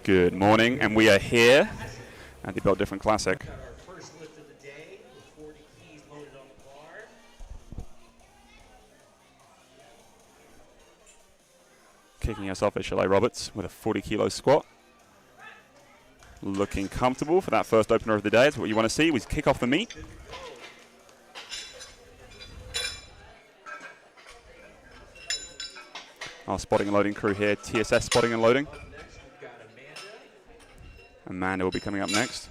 Good morning, and we are here at the Built Different Classic. Got our first lift of the day with 40 keys loaded on the bar. Kicking us off is Shalay Roberts with a 40-kilo squat. Looking comfortable for that first opener of the day. That's what you want to see. We kick off the meet. Our spotting and loading crew here, TSS spotting and loading. Up next, we've got Amanda. Amanda will be coming up next.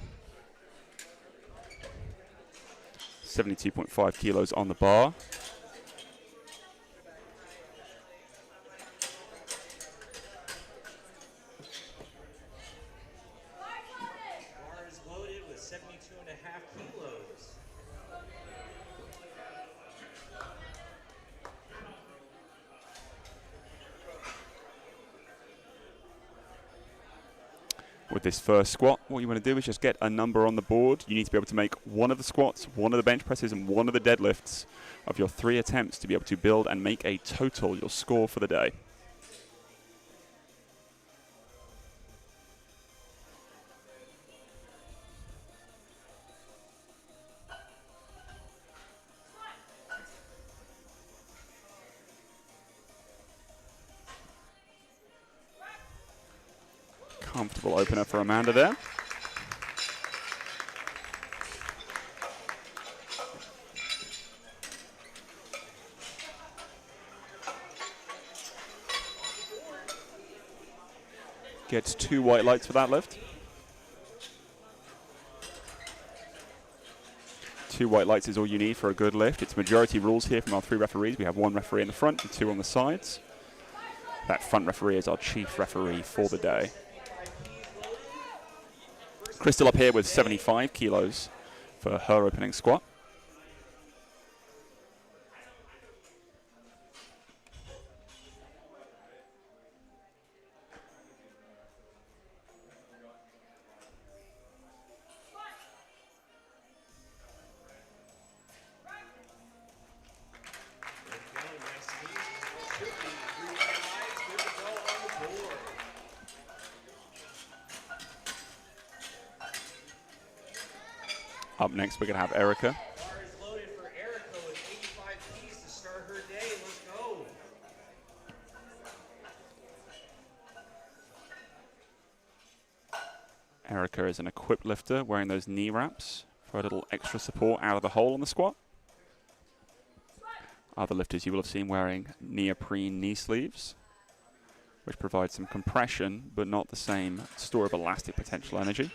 72.5 kilos on the bar. Bar is loaded with 72.5 kilos. With this first squat, what you want to do is just get a number on the board. You need to be able to make one of the squats, one of the bench presses, and one of the deadlifts of your 3 attempts to be able to build and make a total, your score for the day. Comfortable opener for Amanda there. Gets 2 white lights for that lift. 2 white lights is all you need for a good lift. It's majority rules here from our 3 referees. We have 1 referee in the front and 2 on the sides. That front referee is our chief referee for the day. Crystal up here with 75 kilos for her opening squat. Up next, we're going to have Erica. Bar is loaded for Erica with 85 keys to start her day. Let's go. Erica is an equipped lifter wearing those knee wraps for a little extra support out of the hole on the squat. Other lifters you will have seen wearing neoprene knee sleeves, which provide some compression but not the same store of elastic potential energy.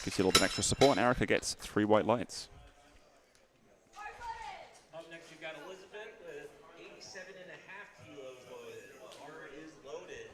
Gives you a little bit extra support, and Erica gets 3 white lights. Up next, we've got Elizabeth with 87.5 kilos loaded. Bar is loaded.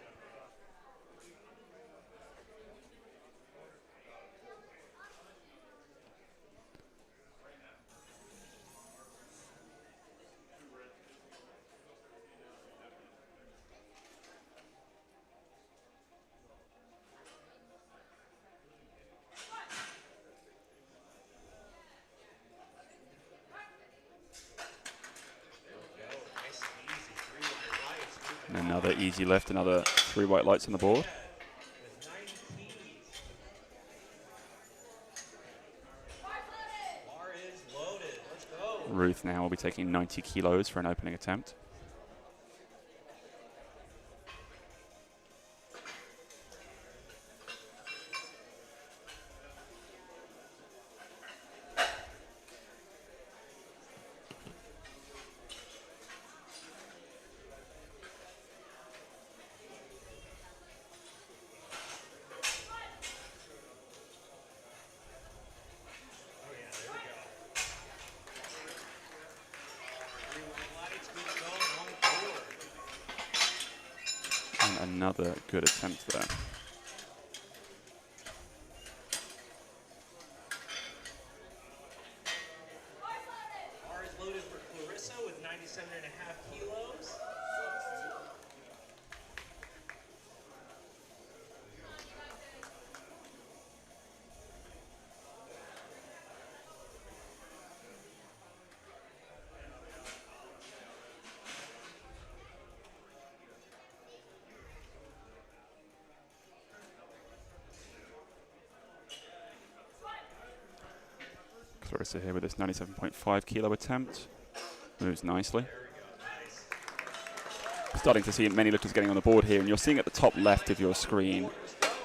And another easy lift, another 3 white lights on the board. With 90 keys. Bar is loaded. Let's go. Ruth now will be taking 90 kilos for an opening attempt. Oh yeah, there we go. 3 white lights, good to go on the board. And another good attempt there. Bar is loaded for Clarissa with 97.5 kilos. Clarissa here with this 97.5 kilo attempt. Moves nicely. Starting to see many lifters getting on the board here, and you're seeing at the top left of your screen,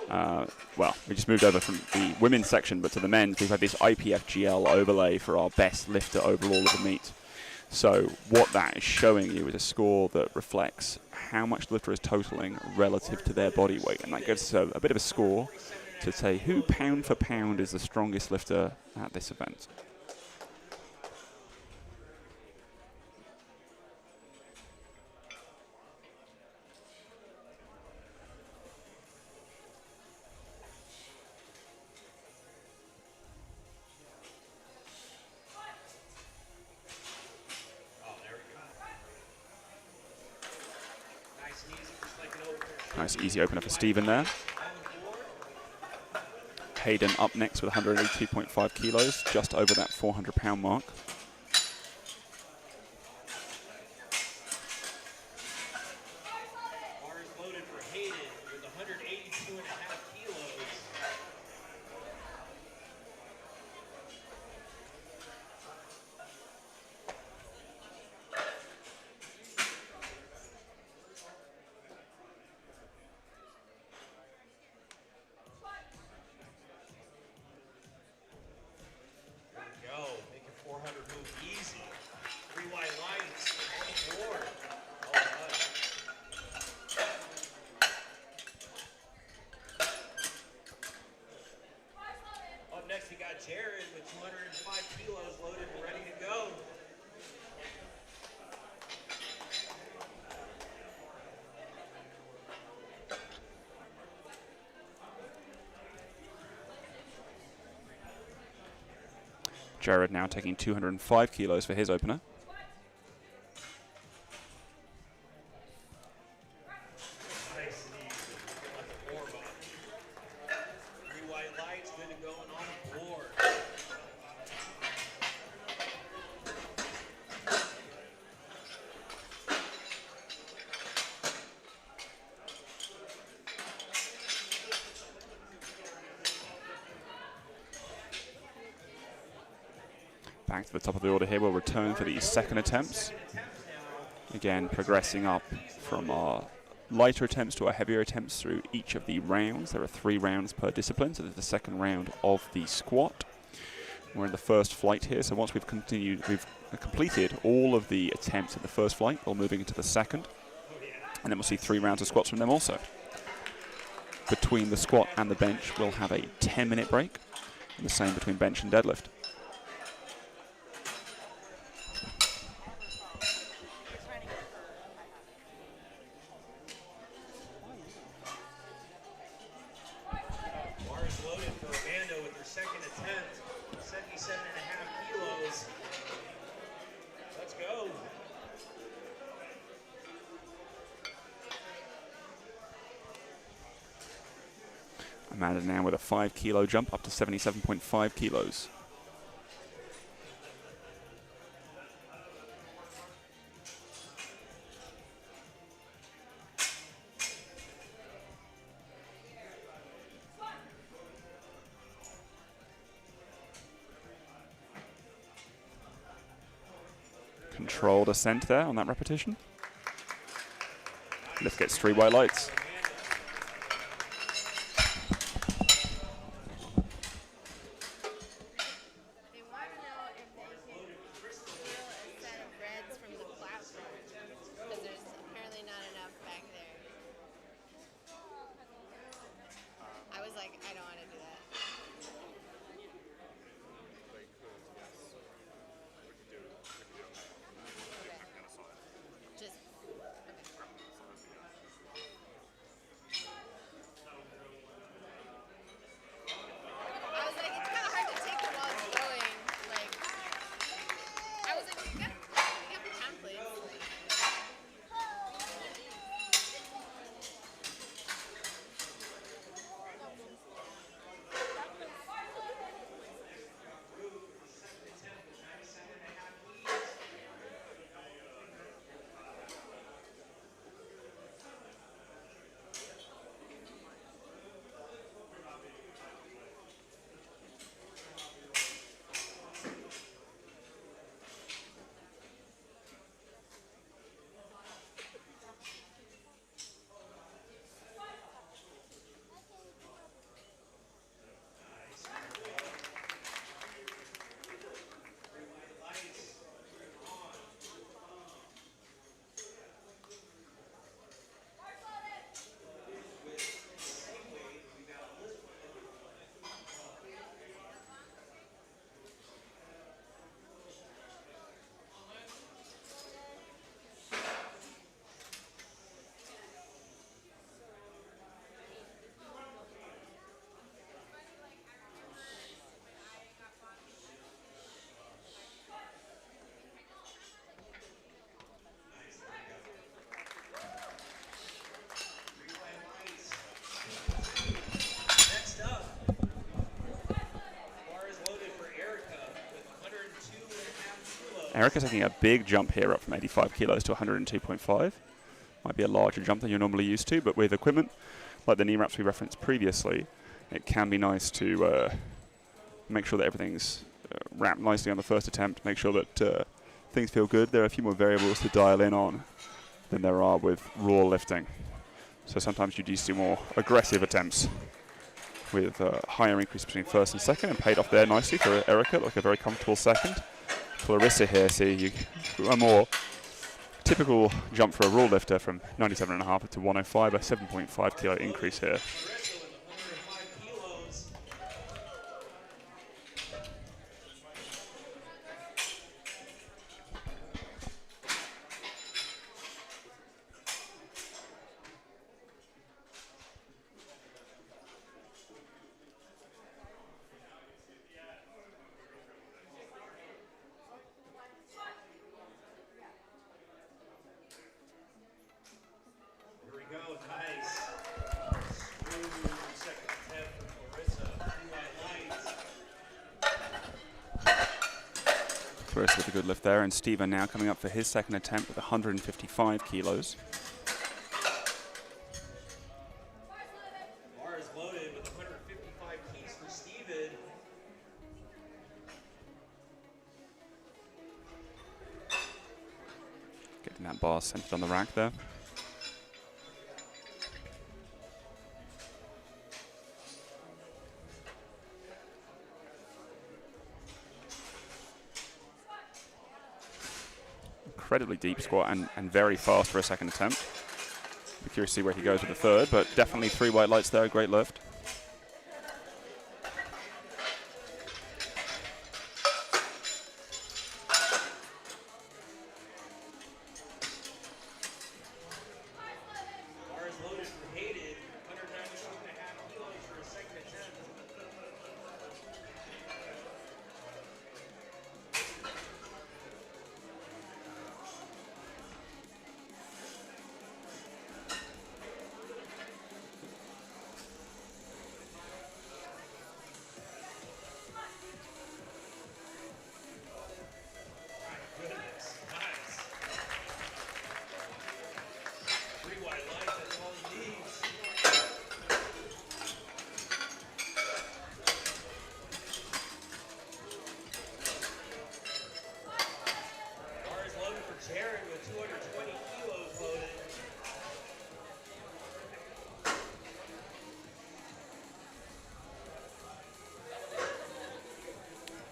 well, we just moved over from the women's section, but to the men's, we've had this IPFGL overlay for our best lifter overall of the meet. So what that is showing you is a score that reflects how much the lifter is totaling relative to their body weight, and that gives us a bit of a score to say who pound for pound is the strongest lifter at this event. Nice easy opener for Stephen there. Hayden up next with 182.5 kilos, just over that 400-pound mark. Bars loaded for Hayden with 182.5 kilos. Go, making 400 move easy. 3 wide lights on the board. Well done. Up next, we got Jared with 205 kilos loaded and ready to go. Jared now taking 205 kilos for his opener. Nice and easy. Like a warm up. 3 white lights, good to go and on the board. Back to the top of the order here, we'll return for the second attempts. Again, progressing up from our lighter attempts to our heavier attempts through each of the rounds. There are 3 rounds per discipline, so this is the second round of the squat. We're in the first flight here, so once we've completed all of the attempts in the first flight, we're moving into the second. And then we'll see 3 rounds of squats from them also. Between the squat and the bench, we'll have a 10-minute break, and the same between bench and deadlift. Bars loaded for Amanda with her second attempt. 77.5 kilos. Let's go. Amanda now with a 5-kilo jump up to 77.5 kilos. Controlled ascent there on that repetition. Lift gets 3 white lights. They want to know if they can steal a set of reds from the platform, because there's apparently not enough back there. I was like, I don't want to do that. Okay. Just, okay. Erica taking a big jump here up from 85 kilos to 102.5. Might be a larger jump than you're normally used to, but with equipment like the knee wraps we referenced previously, it can be nice to make sure that everything's wrapped nicely on the first attempt, make sure that things feel good. There are a few more variables to dial in on than there are with raw lifting. So sometimes you do see more aggressive attempts with higher increase between first and second, and paid off there nicely for Erica, like a very comfortable second. Clarissa here, see a more typical jump for a raw lifter from 97.5 up to 105, a 7.5 kilo increase here. Clarissa with a good lift there, and Steven now coming up for his second attempt with 155 kilos. Bar is loaded with 155 keys for Steven. Getting that bar centered on the rack there. Incredibly deep squat and very fast for a second attempt. Be curious to see where he goes with the third, but definitely 3 white lights there, great lift. Bar is loaded for Hayden, 192.5 kilos for a second attempt.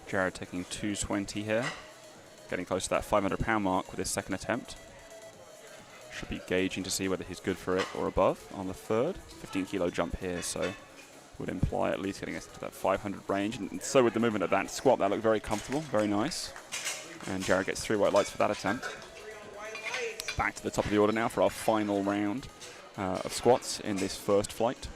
Jared taking 220 here, getting close to that 500-pound mark with his second attempt. Should be gauging to see whether he's good for it or above on the third. 15-kilo jump here, so would imply at least getting us to that 500 range. And so with the movement of that squat, that looked very comfortable, very nice. And Jared gets 3 white lights for that attempt. Back to the top of the order now for our final round of squats in this first flight.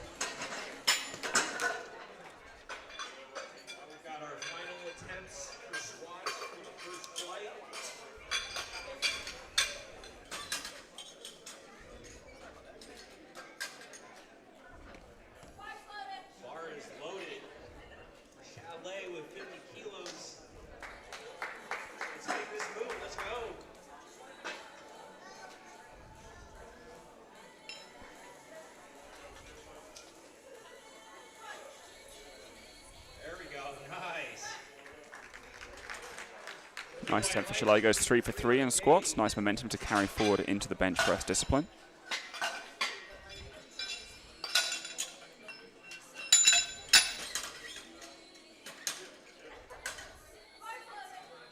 Nice attempt for Chalet, goes 3 for 3 in squats. Nice momentum to carry forward into the bench press discipline.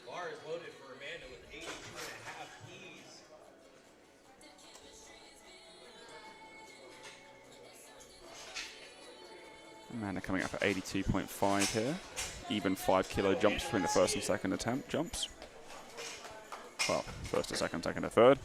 Bar is loaded for Amanda with 82.5 keys. Amanda coming up at 82.5 here. Even 5-kilo jumps between the first and second attempt jumps. Well, first to second, second to third.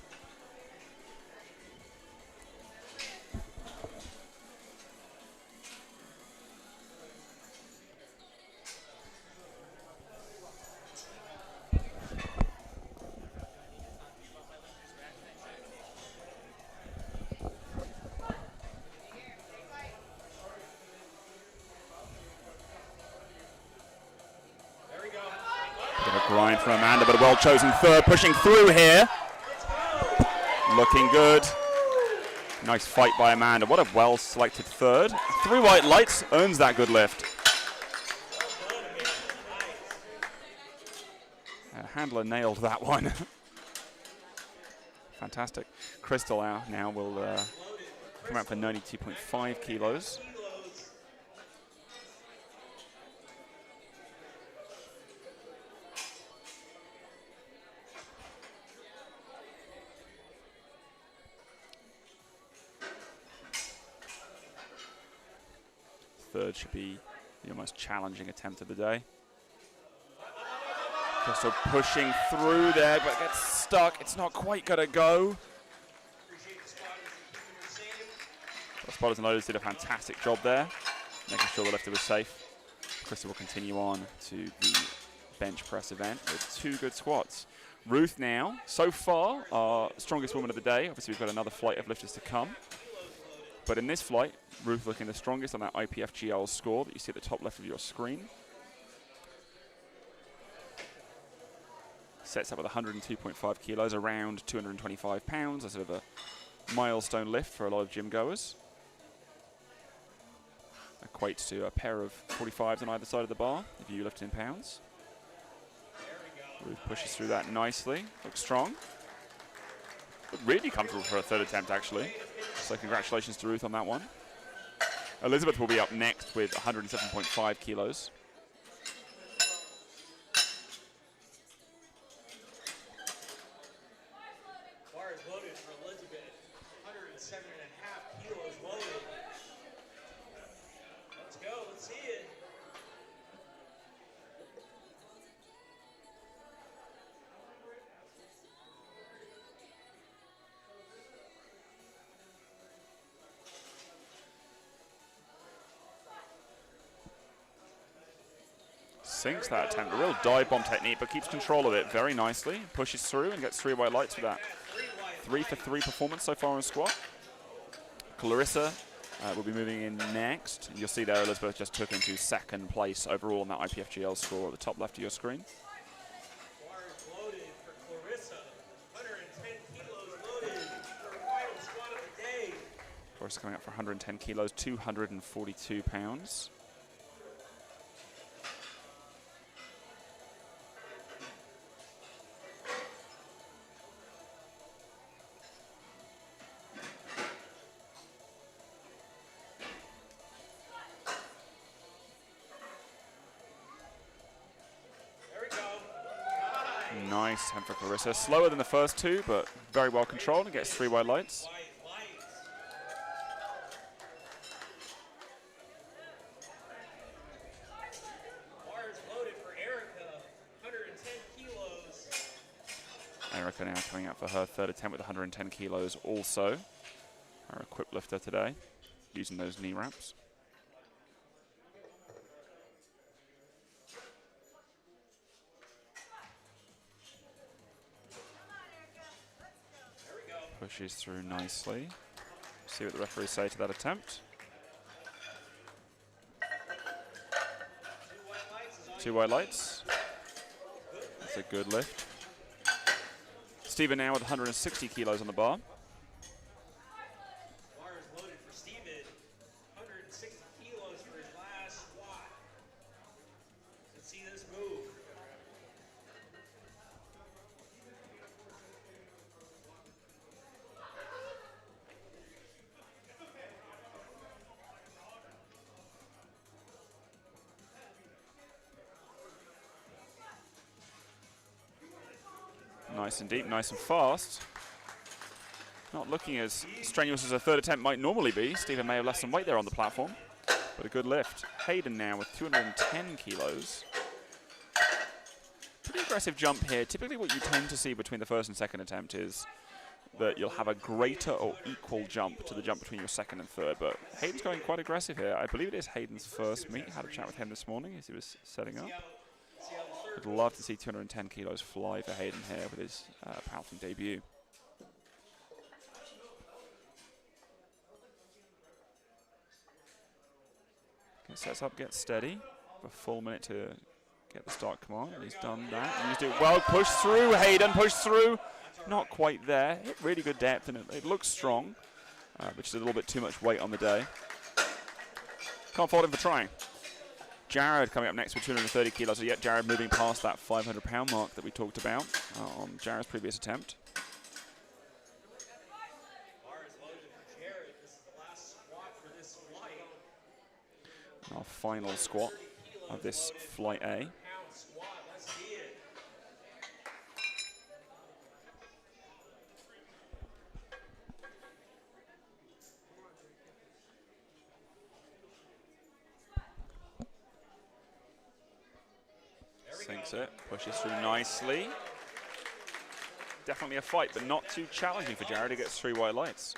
grind from Amanda, but a well-chosen third, pushing through here. Looking good. Nice fight by Amanda. What a well-selected third. 3 white lights, earns that good lift. Handler nailed that one. Fantastic. Crystal now will come out for 92.5 kilos. Third should be the most challenging attempt of the day. Crystal pushing through there, but gets stuck. It's not quite going to go. The spotters and loaders did a fantastic job there, making sure the lifter was safe. Crystal will continue on to the bench press event with 2 good squats. Ruth now, so far, our strongest woman of the day. Obviously, we've got another flight of lifters to come. But in this flight, Ruth looking the strongest on that IPFGL score that you see at the top left of your screen. Sets up with 102.5 kilos, around 225 pounds, a sort of a milestone lift for a lot of gym goers. Equates to a pair of 45s on either side of the bar, if you lift in pounds. Ruth pushes through that nicely, looks strong. Looked really comfortable for a third attempt, actually. So congratulations to Ruth on that one. Elizabeth will be up next with 107.5 kilos. Bars loaded for Elizabeth. 107.5 kilos loaded. Let's go. Let's see it. Sinks that attempt, a real dive bomb technique, but keeps control of it very nicely. Pushes through and gets 3 white lights with that 3 for 3 performance so far in squat. Clarissa will be moving in next. You'll see there Elizabeth just took into 2nd place overall on that IPFGL score at the top left of your screen. Bars loaded for Clarissa. 110 kilos loaded for her final squat of the day. Clarissa coming up for 110 kilos, 242 pounds. Nice attempt for Clarissa. Slower than the first 2, but very well controlled and gets 3 white lights. Bars loaded for Erica. 110 kilos. Erica now coming out for her 3rd attempt with 110 kilos also. Our equipped lifter today, using those knee wraps. Pushes through nicely. See what the referees say to that attempt. 2 white lights. That's a good lift. Stephen now with 160 kilos on the bar. Bars loaded for Steven. 160 kilos for his last squat. Let's see this move. Nice and deep, nice and fast. Not looking as strenuous as a 3rd attempt might normally be. Stephen may have left some weight there on the platform, but a good lift. Hayden now with 210 kilos. Pretty aggressive jump here. Typically what you tend to see between the 1st and 2nd attempt is that you'll have a greater or equal jump to the jump between your 2nd and 3rd, but Hayden's going quite aggressive here. I believe it is Hayden's first meet. Had a chat with him this morning as he was setting up. I'd love to see 210 kilos fly for Hayden here with his powerlifting debut. Sets up, gets steady. A full minute to Get the start command. He's done that. Used it well. Push through. Hayden pushed through. Not quite there. Hit really good depth, and it looks strong, but just a little bit too much weight on the day. Can't fault him for trying. Jared coming up next with 230 kilos. So yet Jared moving past that 500-pound mark that we talked about on Jared's previous attempt. Our final squat of this flight A. Sinks it, pushes through nicely. Definitely a fight, but not too challenging for Jared. He gets 3 white lights.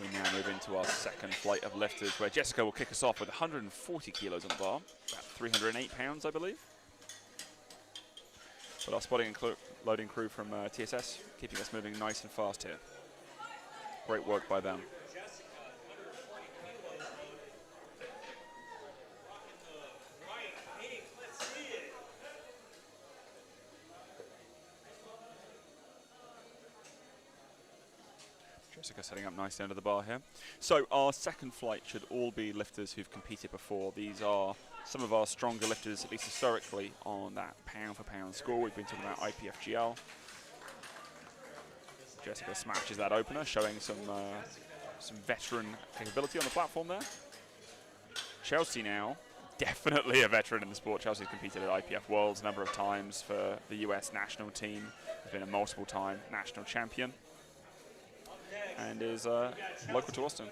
We now move into our second flight of lifters, where Jessica will kick us off with 140 kilos on the bar, about 308 pounds, I believe. But our spotting and loading crew from TSS keeping us moving nice and fast here. Great work by them. Jessica setting up nicely under the bar here. So our second flight should all be lifters who've competed before. These are some of our stronger lifters, at least historically, on that pound-for-pound score. We've been talking about IPFGL. Jessica smashes that opener, showing some veteran capability on the platform there. Chelsea now, definitely a veteran in the sport. Chelsea's competed at IPF Worlds a number of times for the US national team. Has been a multiple-time national champion. And is local to Austin.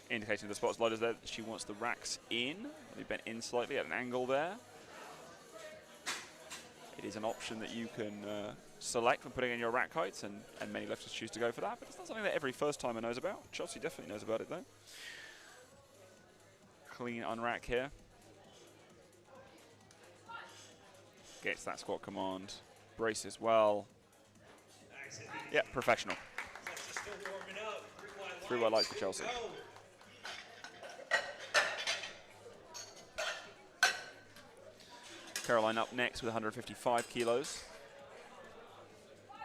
Indicating the spots loaders there that she wants the racks in. Let me bend in slightly at an angle there. It is an option that you can select when putting in your rack heights, and many lifters choose to go for that, but it's not something that every first timer knows about. Chelsea definitely knows about it though. Clean unrack here. Gets that squat command. Braces well. Yeah, professional. 3 white lights for Chelsea. Caroline up next with 155 kilos. Bar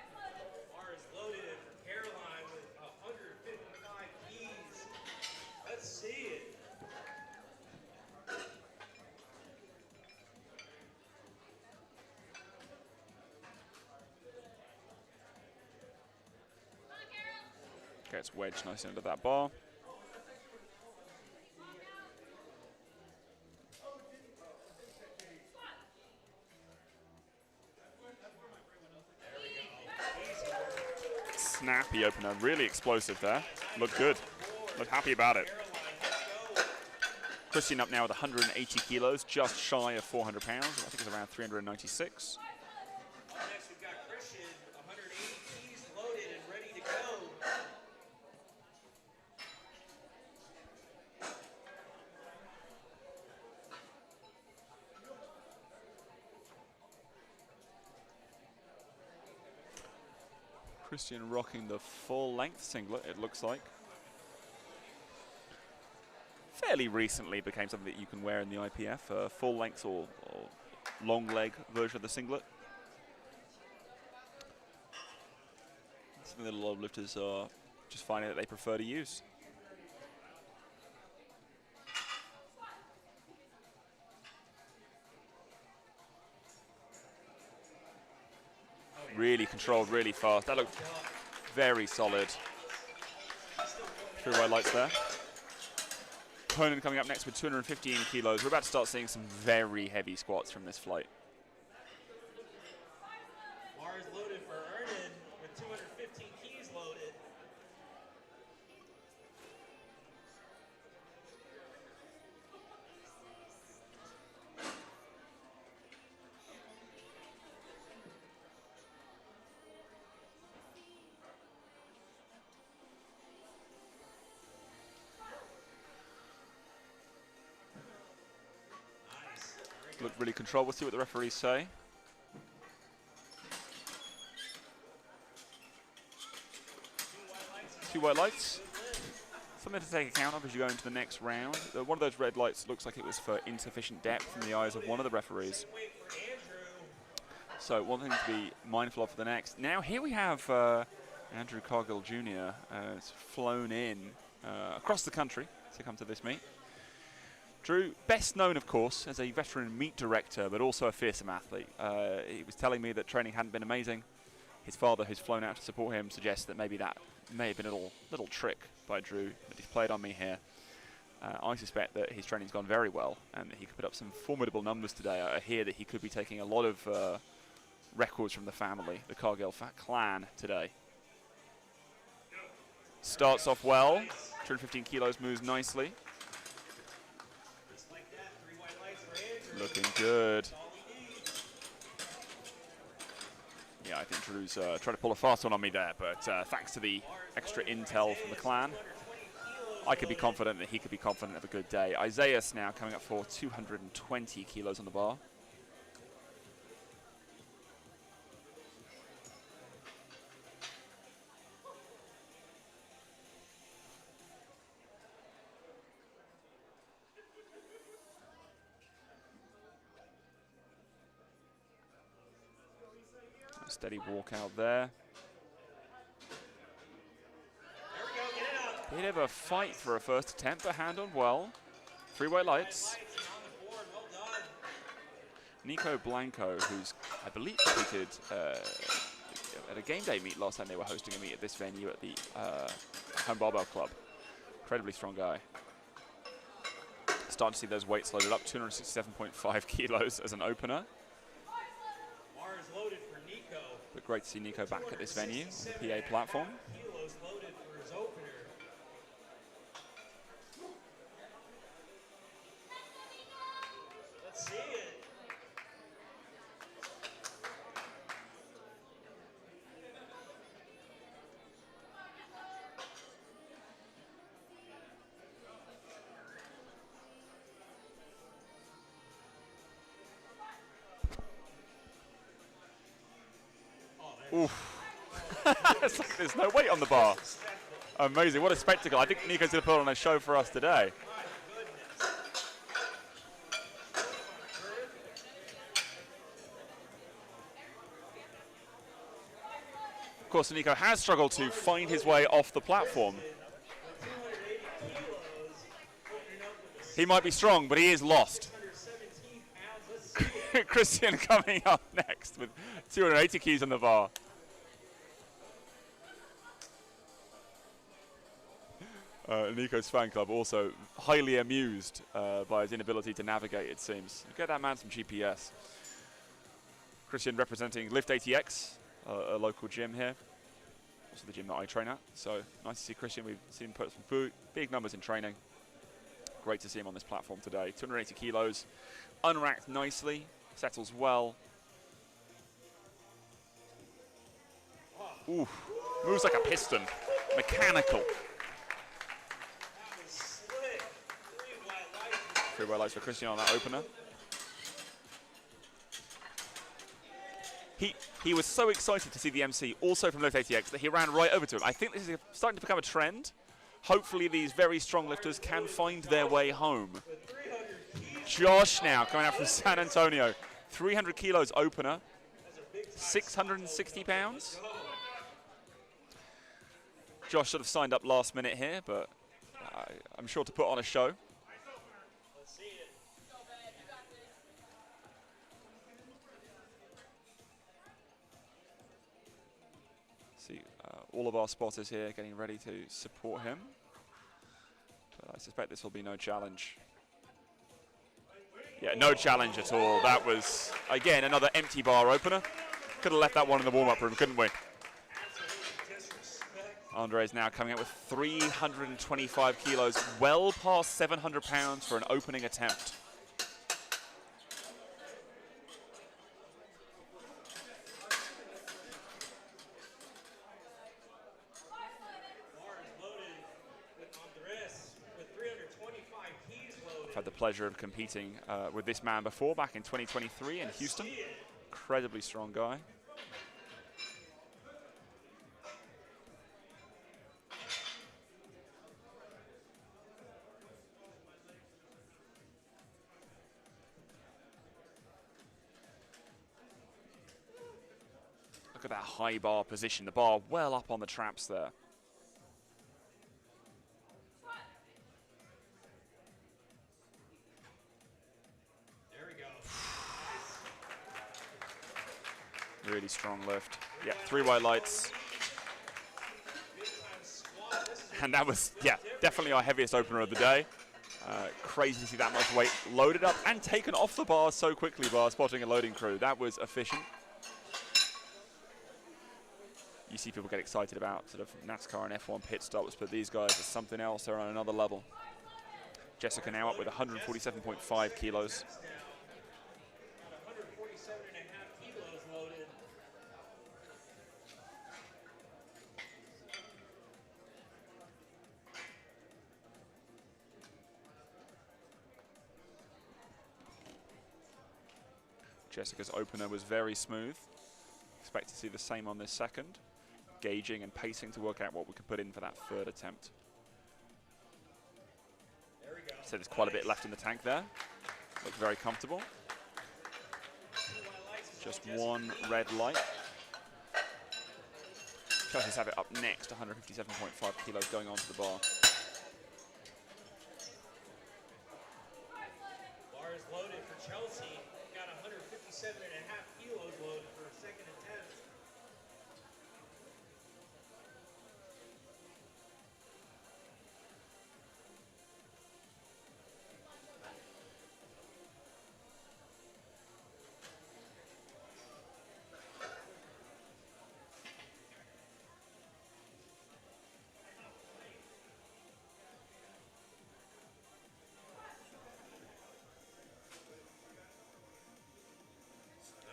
is loaded for Caroline with 155 keys. Let's see it. Gets wedged nicely under that bar. Snappy opener, really explosive there. Looked good. Looked happy about it. Christian up now with 180 kilos, just shy of 400 pounds. I think it's around 396. Next we've got Christian, 180 keys loaded and ready to go. Christian rocking the full length singlet, it looks like. Fairly recently became something that you can wear in the IPF, full length or long leg version of the singlet. Something that a lot of lifters are just finding that they prefer to use. Really controlled, really fast. That looked very solid. 3 white lights there. Conan coming up next with 215 kilos. We're about to start seeing some very heavy squats from this flight. Bar is loaded for Ernan with 215 keys loaded. Looked really controlled. We'll see what the referees say. Two white lights. Something to take account of as you go into the next round. One of those red lights looks like it was for insufficient depth in the eyes of one of the referees. So one thing to be mindful of for the next. Now here we have Andrew Cargill Jr. Has flown in across the country to come to this meet. Drew, best known, of course, as a veteran meet director, but also a fearsome athlete. He was telling me that training hadn't been amazing. His father, who's flown out to support him, suggests that maybe that may have been a little trick by Drew that he's played on me here. I suspect that his training's gone very well and that he could put up some formidable numbers today. I hear that he could be taking a lot of records from the family, the Cargill clan, today. Starts off well. 215 kilos, moves nicely. Looking good. Yeah, I think Drew's trying to pull a fast one on me there, but thanks to the extra intel from the clan, I could be confident that he could be confident of a good day. Isaiah's now coming up for 220 kilos on the bar. Steady walk out there. Bit of a fight for a first attempt, but handled well. 3 white lights. Nico Blanco, who's, I believe, competed at a game day meet last time they were hosting a meet at this venue at the Home Barbell Club. Incredibly strong guy. Starting to see those weights loaded up, 267.5 kilos as an opener. But great to see Nico back at this venue, on the PA platform. Let's see it. Oof. It's like there's no weight on the bar. Amazing, what a spectacle. I think Nico's going to put on a show for us today. Of course, Nico has struggled to find his way off the platform. He might be strong, but he is lost. Christian coming up next with 280 keys on the bar. Nico's fan club also highly amused by his inability to navigate, it seems. Get that man some GPS. Christian representing Lift ATX, a local gym here. Also the gym that I train at. So nice to see Christian. We've seen him put some big numbers in training. Great to see him on this platform today. 280 kilos, unracked nicely, settles well. Ooh, moves like a piston, mechanical. 3 white lights for Christian on that opener. He was so excited to see the MC also from Lift ATX that he ran right over to him. I think this is starting to become a trend. Hopefully these very strong lifters can find their way home. Josh now coming out from San Antonio. 300 kilos opener. 660 pounds. Josh should have signed up last minute here, but I'm sure to put on a show. See all of our spotters here getting ready to support him. But I suspect this will be no challenge. Yeah, no challenge at all. That was, again, another empty bar opener. Could have left that one in the warm-up room, couldn't we? Andre's now coming out with 325 kilos, well past 700 pounds for an opening attempt. I've had the pleasure of competing with this man before, back in 2023 in Houston. Incredibly strong guy. at that high bar position. The bar well up on the traps there. There we go. Really strong lift. Yeah, 3 white lights. And that was, yeah, definitely our heaviest opener of the day. Crazy to see that much weight loaded up and taken off the bar so quickly by our spotting and loading crew. That was efficient. You see people get excited about sort of NASCAR and F1 pit stops, but these guys are something else. They're on another level. Jessica now up with 147.5 kilos. 147.5 kilos loaded. Jessica's opener was very smooth. Expect to see the same on this second. Gauging and pacing to work out what we could put in for that third attempt. There we go. So there's quite a bit left in the tank there. Look very comfortable. Just 1 red light. Chelsea's have it up next, 157.5 kilos going onto the bar. Bar is loaded for Chelsea. Got 157.5 kilos loaded for a second attempt.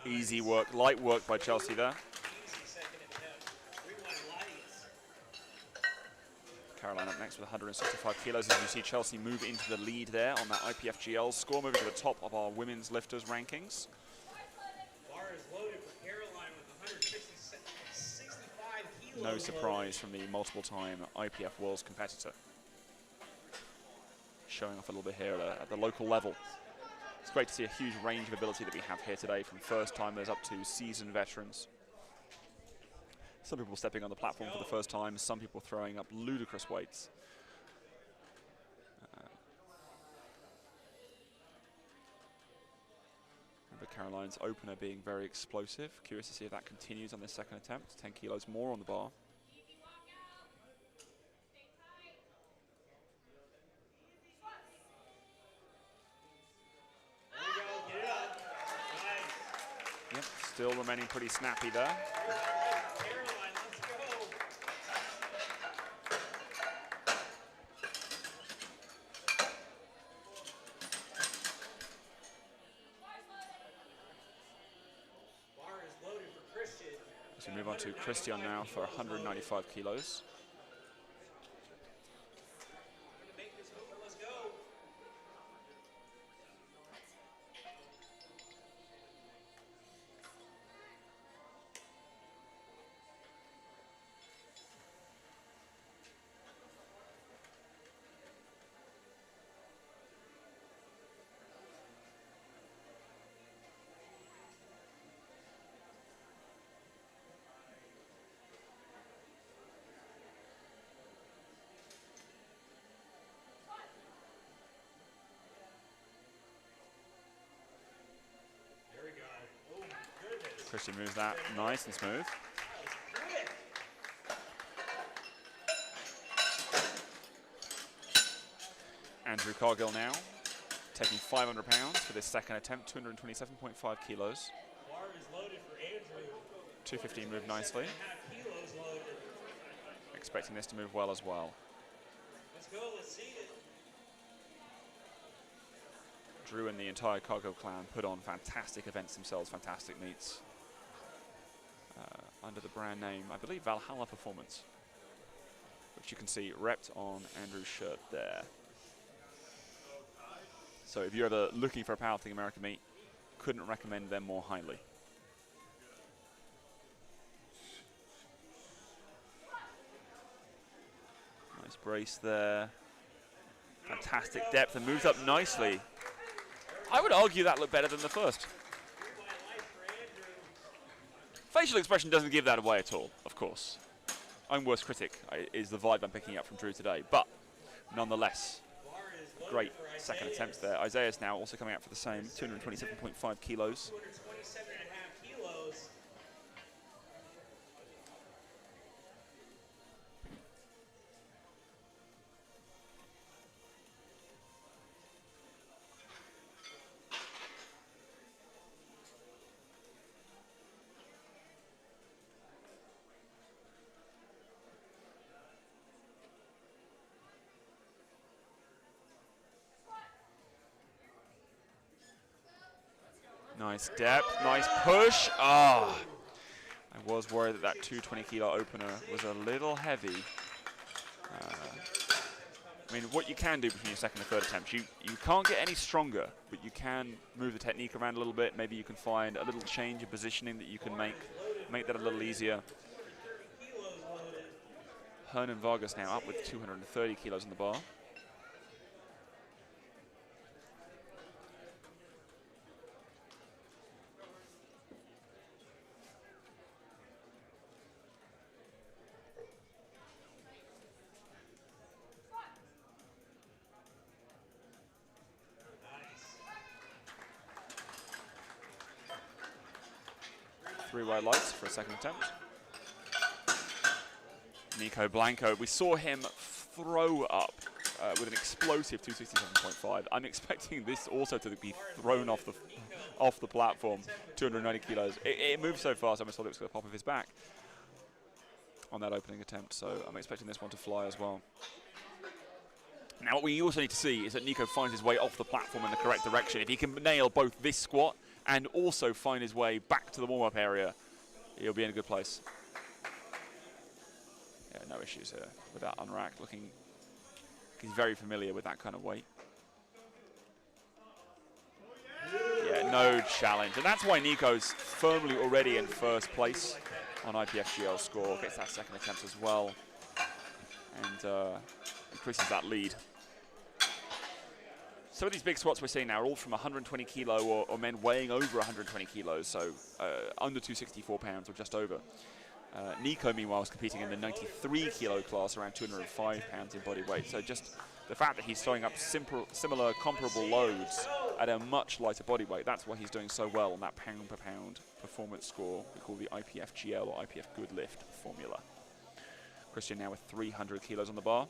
Easy work, light work by Chelsea there. Easy second attempt. 3 white lights. Caroline up next with 165 kilos as you see Chelsea move into the lead there on that IPFGL score, moving to the top of our women's lifters rankings. Bar is loaded for Caroline with 165 kilos. No surprise from the multiple-time IPF Worlds competitor. Showing off a little bit here at the local level. It's great to see a huge range of ability that we have here today, from first-timers up to seasoned veterans. Some people stepping on the platform for the first time, some people throwing up ludicrous weights. Remember Caroline's opener being very explosive. Curious to see if that continues on this second attempt. 10 kilos more on the bar. Yep, still remaining pretty snappy there. Caroline, let's go. Bar is loaded for Christian. So we move on to Christian now for 195 kilos. Make this move, let's go. There we go. Oh, goodness. Christian moves that nice and smooth. Quick. Andrew Cargill now taking 500 pounds for this second attempt, 227.5 kilos. Bar is loaded for Andrew. 215 moved nicely. 2.5 kilos loaded. Expecting this to move well as well. Let's go, let's see it. Drew and the entire Cargill clan put on fantastic events themselves, fantastic meets. Under the brand name, I believe, Valhalla Performance, which you can see repped on Andrew's shirt there. So if you're ever looking for a Powerlifting America meet, couldn't recommend them more highly. Nice brace there. Fantastic depth and moves up nicely. I would argue that looked better than the first. Facial expression doesn't give that away at all, of course. I'm worst critic is the vibe I'm picking up from Drew today, but nonetheless, great second attempt there. Isaiah's now also coming out for the same, 227.5 kilos. 227.5 kilos. Nice depth, nice push. Ah, I was worried that that 220 kilo opener was a little heavy. I mean, what you can do between your second and third attempt, you can't get any stronger, but you can move the technique around a little bit. Maybe you can find a little change in positioning that you can make that a little easier. Hernan Vargas now up with 230 kilos in the bar. Three wide lights for a second attempt. Nico Blanco, we saw him throw up with an explosive 267.5. I'm expecting this also to be thrown off the platform, 290 kilos. It moved so fast, I almost thought it was going to pop off his back on that opening attempt, so I'm expecting this one to fly as well. Now, what we also need to see is that Nico finds his way off the platform in the correct direction. If he can nail both this squat and also find his way back to the warm-up area, he'll be in a good place. Yeah, no issues here with that unracked. Looking, he's very familiar with that kind of weight. Yeah, no challenge. And that's why Nico's firmly already in first place on IPFGL score. Gets that second attempt as well. And increases that lead. Some of these big squats we're seeing now are all from 120 kilo or men weighing over 120 kilos, so under 264 pounds or just over. Nico, meanwhile, is competing in the 93 kilo class, around 205 pounds in body weight. So just the fact that he's throwing up similar, comparable loads at a much lighter body weight, that's why he's doing so well on that pound per pound performance score we call the IPFGL or IPF Good Lift formula. Christian now with 300 kilos on the bar.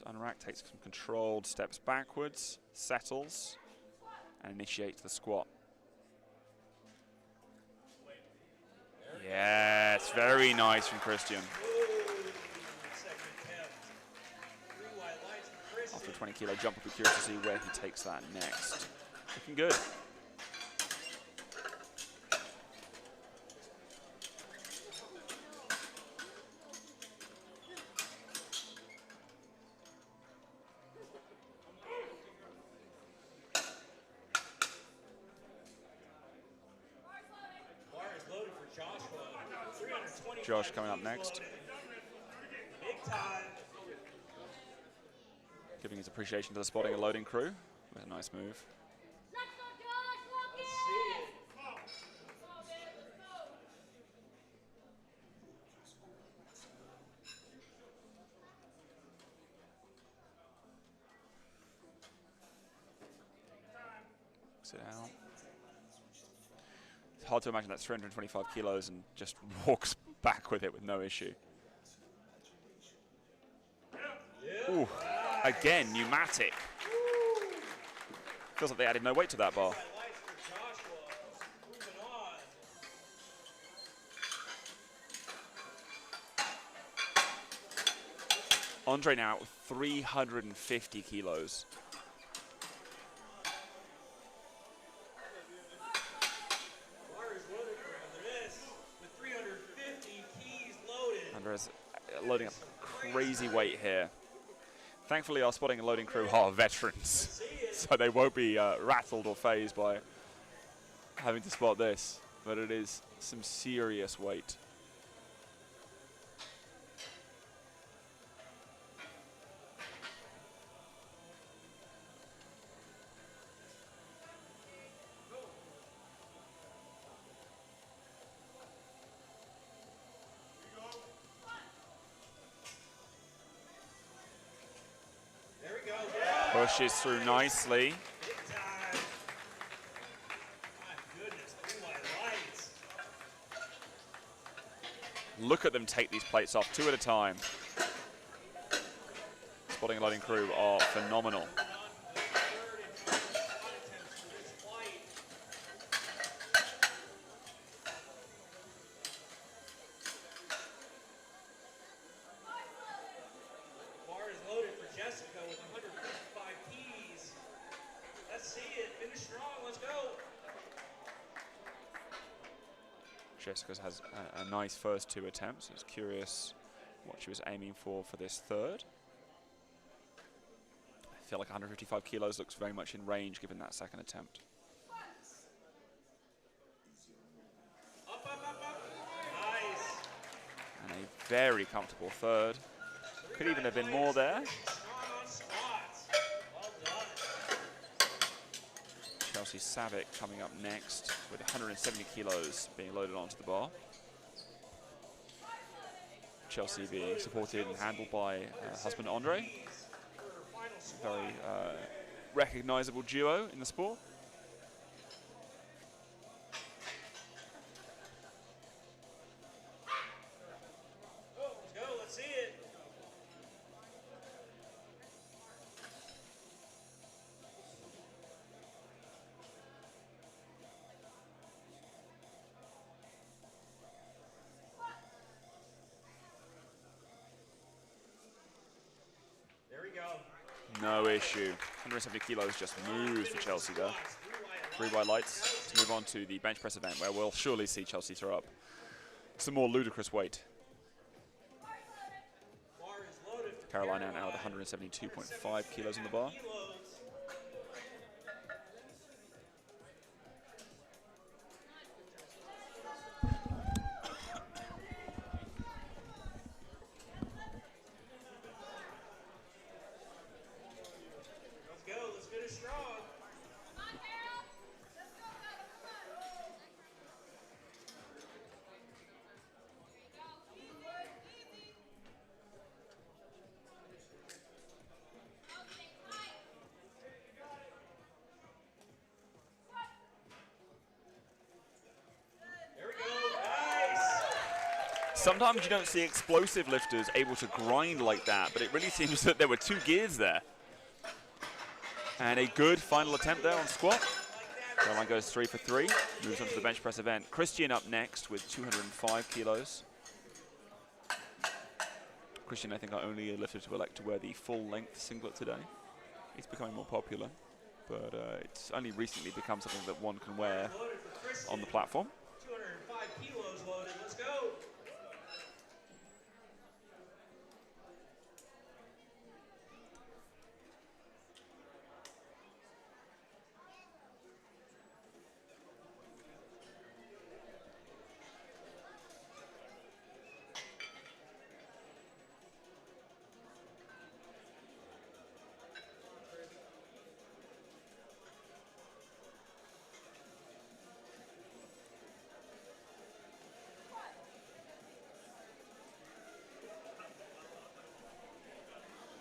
Unrack, takes some controlled steps backwards, settles, and initiates the squat. Yes, very nice from Christian. After a 20 kilo jump, I'll be curious to see where he takes that next. Looking good. Josh coming up next. Giving his appreciation to the spotting and loading crew with a nice move. Sit out. It's hard to imagine that's 325 kilos and just walks back with it with no issue. Ooh, again, pneumatic. Feels like they added no weight to that bar. Andre now with 350 kilos. Andre's loading up crazy weight here. Thankfully, our spotting and loading crew are veterans, so they won't be rattled or phased by having to spot this, but it is some serious weight. pushes through nicely. Big time. My goodness, blue white lights. Look at them take these plates off 2 at a time. Spotting and loading crew are phenomenal. Third and final squat attempts for this flight. Bar is loaded for Jessica with 155 keys. Let's see it. Finish strong. Let's go. Jessica has a nice first 2 attempts. I was curious what she was aiming for this third. I feel like 155 kilos looks very much in range given that second attempt. Up, up, up, up. Nice. And a very comfortable third. Could even have been more there. Strong on squats. Well done. Chelsea Savick coming up next with 170 kilos being loaded onto the bar. Chelsea being supported and handled by her husband Andre. Very recognizable duo in the sport. Oh, let's go. Let's see it. There we go. No issue. 170 kilos just moves for Chelsea there. 3 white lights to move on to the bench press event where we'll surely see Chelsea throw up some more ludicrous weight. Bar is loaded for Carolina now with 172.5 kilos on the bar. Let's go. Let's finish strong. There we go. Nice. Sometimes you don't see explosive lifters able to grind like that, but it really seems that there were 2 gears there. And a good final attempt there on squat. Caroline goes 3 for 3, moves on to the bench press event. Christian up next with 205 kilos. Christian, I think, our only lifter to elect to wear the full-length singlet today. It's becoming more popular, but it's only recently become something that one can wear Loaded for Christian. on the platform. 205 kilos loaded. Let's go.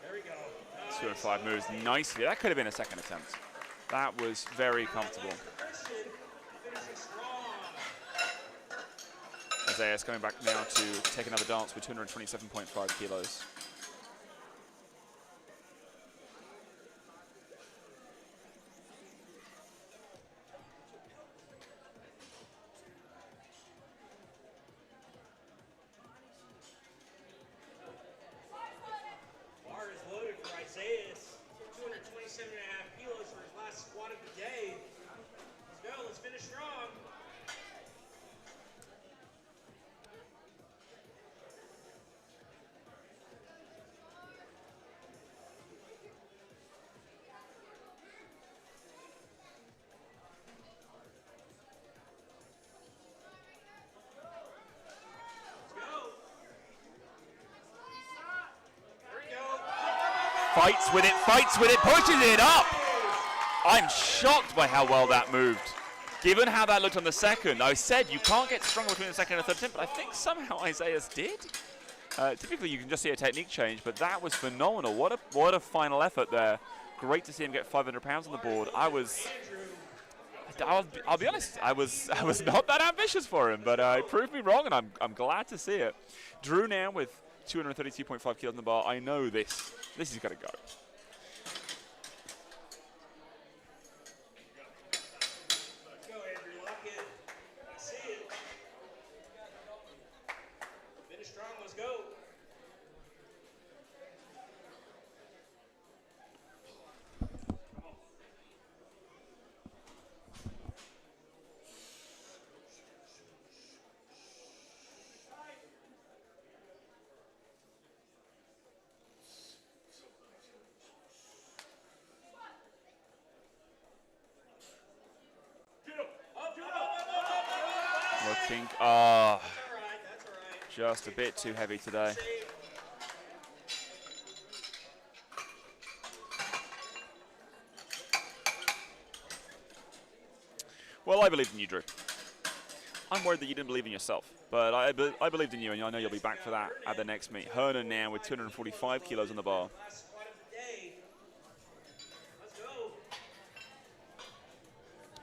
There we go. 205 moves nicely. That could have been a second attempt. That was very comfortable. Christian finishing strong. Isaiah's coming back now to take another dance with 227.5 kilos. Bar is loaded for Isaiah. 227.5 kilos for his last squat of the day. Let's go. Let's finish strong. Let's go. There we go. Fights with it, pushes it up! I'm shocked by how well that moved. Given how that looked on the second, I said you can't get stronger between the second and the third attempt, but I think somehow Isaiah's did. Typically you can just see a technique change, but that was phenomenal. What a final effort there. Great to see him get 500 pounds on the board. I'll be honest, I was not that ambitious for him, but it proved me wrong, and I'm glad to see it. Drew now with 232.5 kilos on the bar. I know this is going to go. Go, Andrew. Lock it. I see it. Finish strong. Let's go. Looking, That's all right. just a bit too heavy today. Well, I believed in you, Drew. I'm worried that you didn't believe in yourself, but I believed in you, and I know you'll be back for that at the next meet. Hernan now with 245 kilos on the bar. Last squat of the day. Let's go.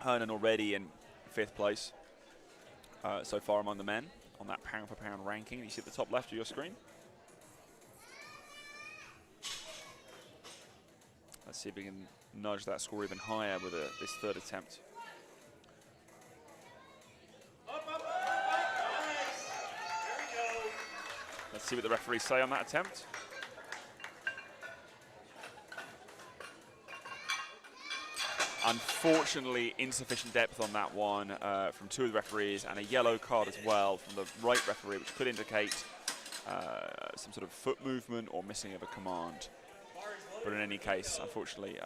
Hernan already in 5th place so far among the men on that pound-for-pound ranking. You see at the top left of your screen. Let's see if we can nudge that score even higher with this 3rd attempt. Nice. There we go. Let's see what the referees say on that attempt. Unfortunately, insufficient depth on that one from 2 of the referees, and a yellow card as well from the right referee, which could indicate some sort of foot movement or missing of a command. But in any case, unfortunately,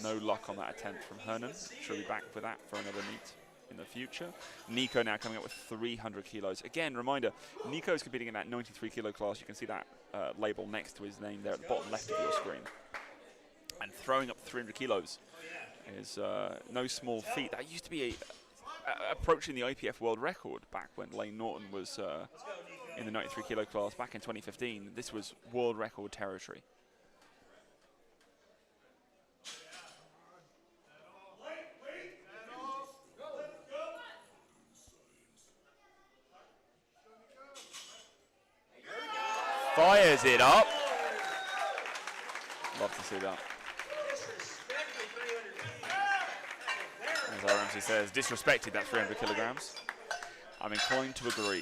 no luck on that attempt from Hernan. She'll be back for that for another meet in the future. Nico now coming up with 300 kilos. Again, reminder, Nico's competing in that 93 kilo class. You can see that label next to his name there at the bottom left of your screen. And throwing up 300 kilos is no small feat. That used to be approaching the IPF world record back when Lane Norton was in the 93 kilo class back in 2015. This was world record territory. Fires it up. Love to see that. As our MC says, disrespected that 300 kilograms. I'm inclined to agree.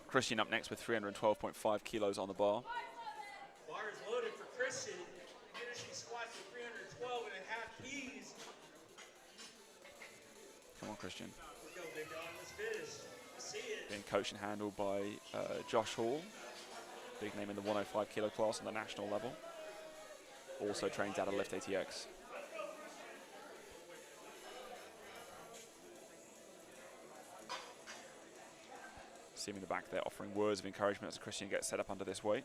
Christian up next with 312.5 kilos on the bar. Bar is loaded for Christian. Finishing squats at 312 and a half P's. Come on, Christian. Let's go, big dog. Let's finish. I see it. Being coached and handled by Josh Hall. Big name in the 105 kilo class on the national level. Also trains out of Lift ATX. See him in the back there offering words of encouragement as Christian gets set up under this weight.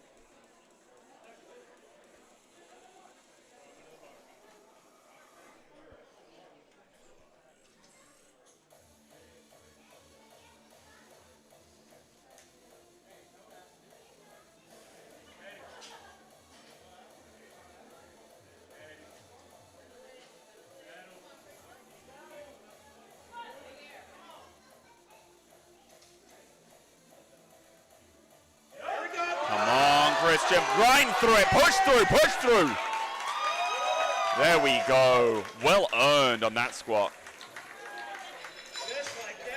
Christian, grind through it, push through. There we go. Well earned on that squat.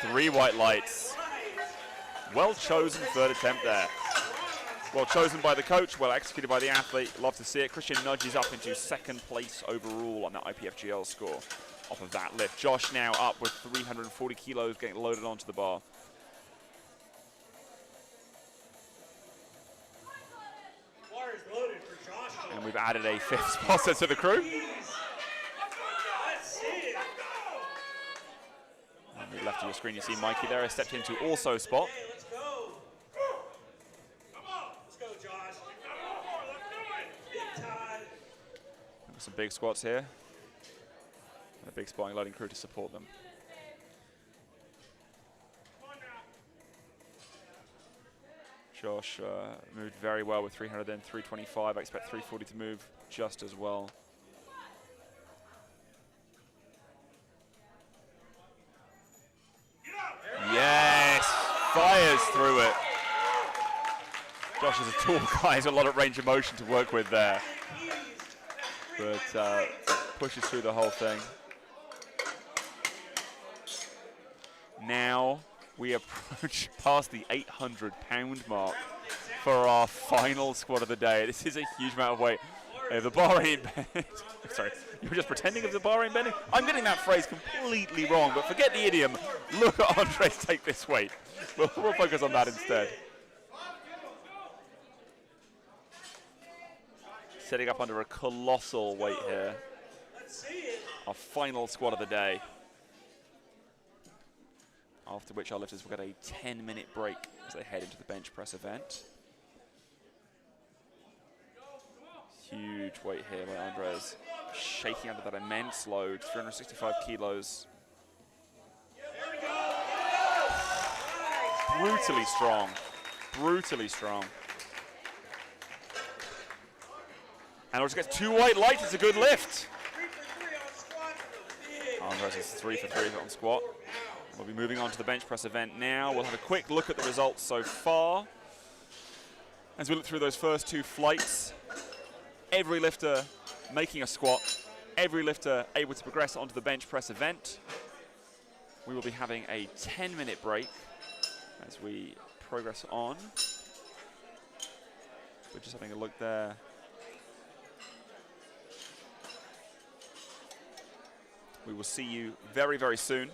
3 white lights. Well chosen 3rd attempt there. Well chosen by the coach, well executed by the athlete. Love to see it. Christian nudges up into 2nd place overall on that IPFGL score off of that lift. Josh now up with 340 kilos getting loaded onto the bar. And we've added a 5th spotter to the crew. On the left of your screen, you see Mikey there has stepped into also spot. Let's go. Let's go, Josh. Big time. Some big squats here. And a big spotting loading crew to support them. Josh moved very well with 300, then 325. I expect 340 to move just as well. Yes, fires through it. Josh is a tall guy, he's got a lot of range of motion to work with there. But pushes through the whole thing. Now we approach past the 800-pound mark for our final squat of the day. This is a huge amount of weight. The bar ain't bent. Sorry, you were just pretending if the bar ain't bending? I'm getting that phrase completely wrong, but forget the idiom. Look at Andres take this weight. We'll focus on that instead. Setting up under a colossal weight here. Our final squat of the day. After which our lifters will get a 10-minute break as they head into the bench press event. Huge weight here by Andres. Shaking under that immense load, 365 kilos. Brutally strong, brutally strong. And Andres gets 2 white lights, it's a good lift. Andres is 3 for 3 on squat. We'll be moving on to the bench press event now. We'll have a quick look at the results so far. As we look through those first 2 flights, every lifter making a squat, every lifter able to progress onto the bench press event. We will be having a 10-minute break as we progress on. We're just having a look there. We will see you very, very soon.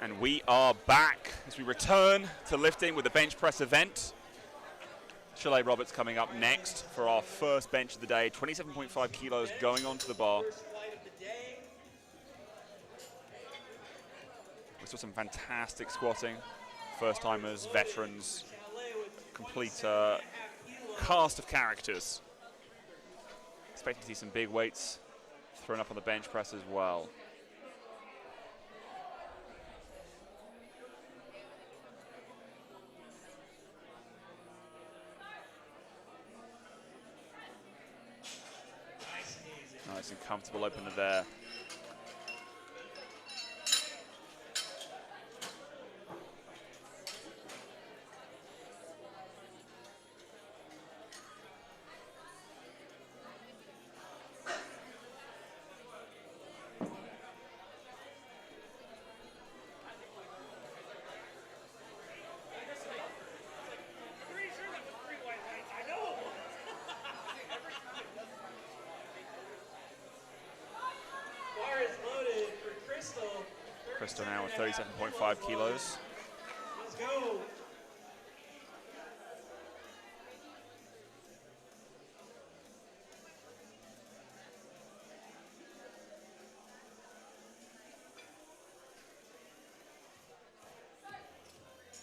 And we are back as we return to lifting with the bench press event. Chalet Roberts coming up next for our first bench of the day. 27.5 kilos going onto the bar. We saw some fantastic squatting. First timers, veterans, complete cast of characters. Expecting to see some big weights thrown up on the bench press as well. Nice and comfortable opener there. Crystal now with 37.5 kilos. Let's go.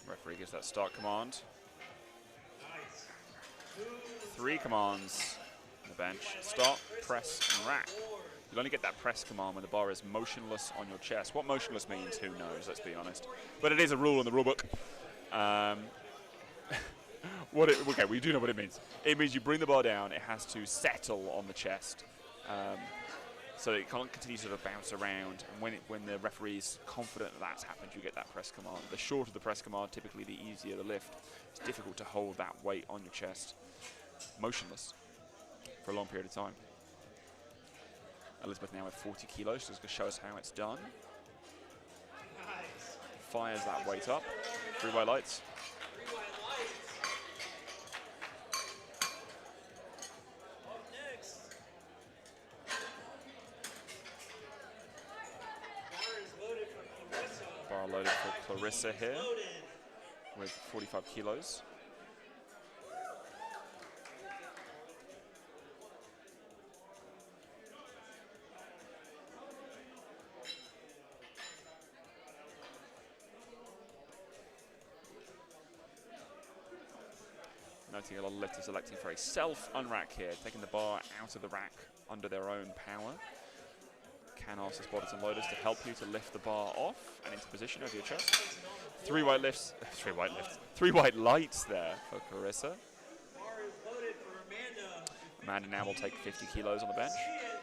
Referee gives that start command. Nice. 3 commands on the bench. Start, press, and rack. You'll only get that press command when the bar is motionless on your chest. What motionless means, who knows, let's be honest. But it is a rule in the rulebook. Okay, we do know what it means. It means you bring the bar down, it has to settle on the chest. So it can't continue to sort of bounce around. And when the referee's confident that that's happened, you get that press command. The shorter the press command, typically the easier the lift. It's difficult to hold that weight on your chest motionless for a long period of time. Elizabeth now with 40 kilos, just to show us how it's done. Nice. Fires that weight up. 3 white lights. 3 white lights. Up next. Bar is loaded for Clarissa. Bar loaded for Clarissa here Loaded. with 45 kilos. Noting a lot of lifters electing for a self-unrack here, taking the bar out of the rack under their own power. Can ask the spotters and loaders to help you to lift the bar off and into position over your chest. 3 white lifts, 3 white lifts, 3 white lights there for Clarissa. Bar is loaded for Amanda. Amanda now will take 50 kilos on the bench. See it.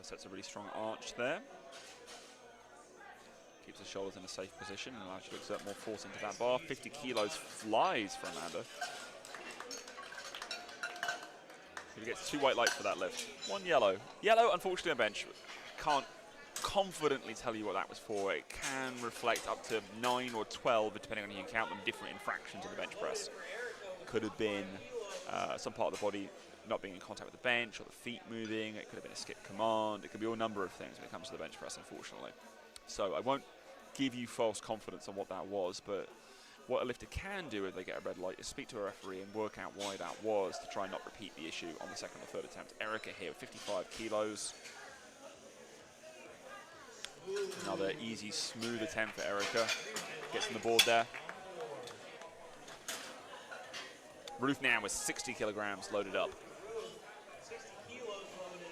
Sets a really strong arch there. Keeps the shoulders in a safe position and allows you to exert more force into that bar. 50 kilos flies for Amanda. She gets 2 white lights for that lift. 1 yellow. Yellow, unfortunately, on bench. Can't confidently tell you what that was for. It can reflect up to 9 or 12, depending on how you count them, different infractions of the bench press. Could have been some part of the body not being in contact with the bench, or the feet moving. It could have been a skip command. It could be a number of things when it comes to the bench press, unfortunately. So I won't give you false confidence on what that was, but what a lifter can do if they get a red light is speak to a referee and work out why that was to try and not repeat the issue on the 2nd or 3rd attempt. Erica here with 55 kilos. Another easy, smooth attempt for Erica. Gets on the board there. Ruth now with 60 kilograms loaded up. 60 kilos loaded.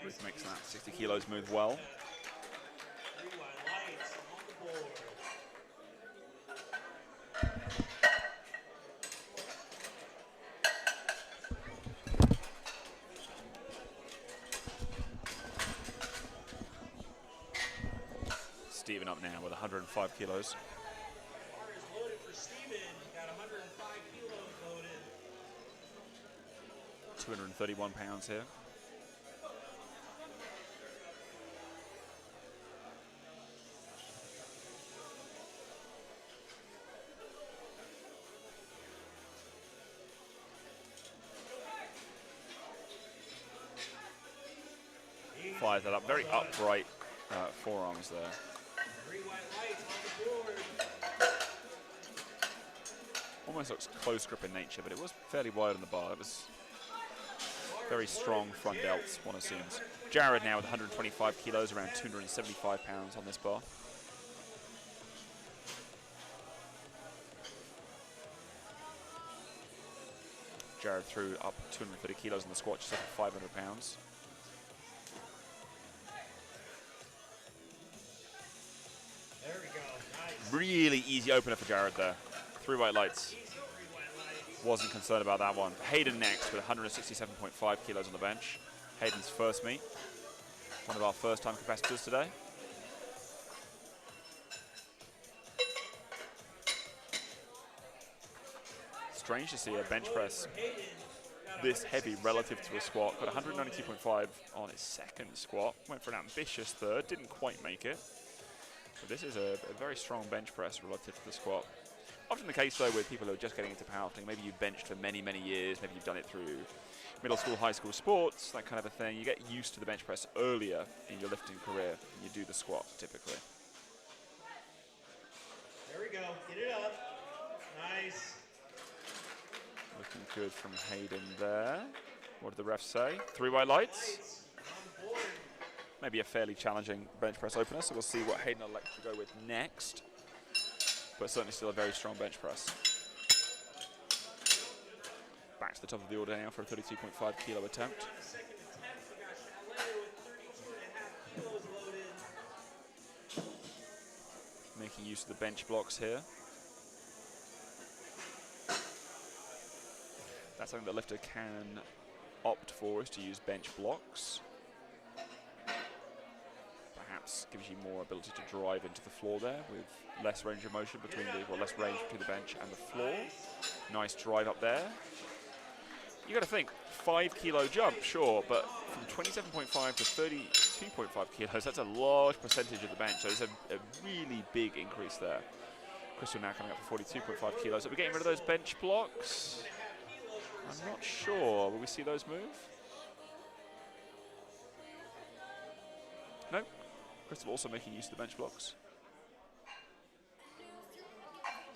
Ruth makes that 60 kilos move well. 3 white lights on the board. Steven up now with 105 kilos. Bar is loaded for Steven. Got 105 kilos loaded. 231 pounds here. Fires that up, very upright forearms there. 3 white lights on the board. Almost looks close grip in nature, but it was fairly wide on the bar. It was very strong front delts, one assumes. Jared now with 125 kilos, around 275 pounds on this bar. Jared threw up 230 kilos in the squat, just over 500 pounds. There we go. Nice. Really easy opener for Jared there. 3 white lights. Easy 3 white lights. Wasn't concerned about that one. Hayden next with 167.5 kilos on the bench. Hayden's first meet. One of our first-time competitors today. Strange to see a bench press this heavy relative to a squat. Got 192.5 on his second squat. Went for an ambitious third. Didn't quite make it. But this is a very strong bench press relative to the squat. Often the case, though, with people who are just getting into powerlifting, maybe you've benched for many, many years, maybe you've done it through middle school, high school sports, that kind of a thing. You get used to the bench press earlier in your lifting career than you do the squat, typically. There we go. Get it up. Nice. Looking good from Hayden there. What did the refs say? 3 white lights. Lights on the board. Maybe a fairly challenging bench press opener, so we'll see what Hayden elects to go with next. But certainly still a very strong bench press. Back to the top of the order now for a 32.5 kilo attempt. On the second attempt, we got Chalet with 32.5 kilos loaded. Making use of the bench blocks here. That's something the lifter can opt for, is to use bench blocks. Perhaps gives you more ability to drive into the floor there with less range of motion between the, well, less range between the bench and the floor. Nice drive up there. You got to think, 5 kilo jump, sure, but from 27.5 to 32.5 kilos, that's a large percentage of the bench. So there's a really big increase there. Crystal now coming up for 42.5 kilos. Are we getting rid of those bench blocks? I'm not sure. Will we see those move? No. Crystal also making use of the bench blocks.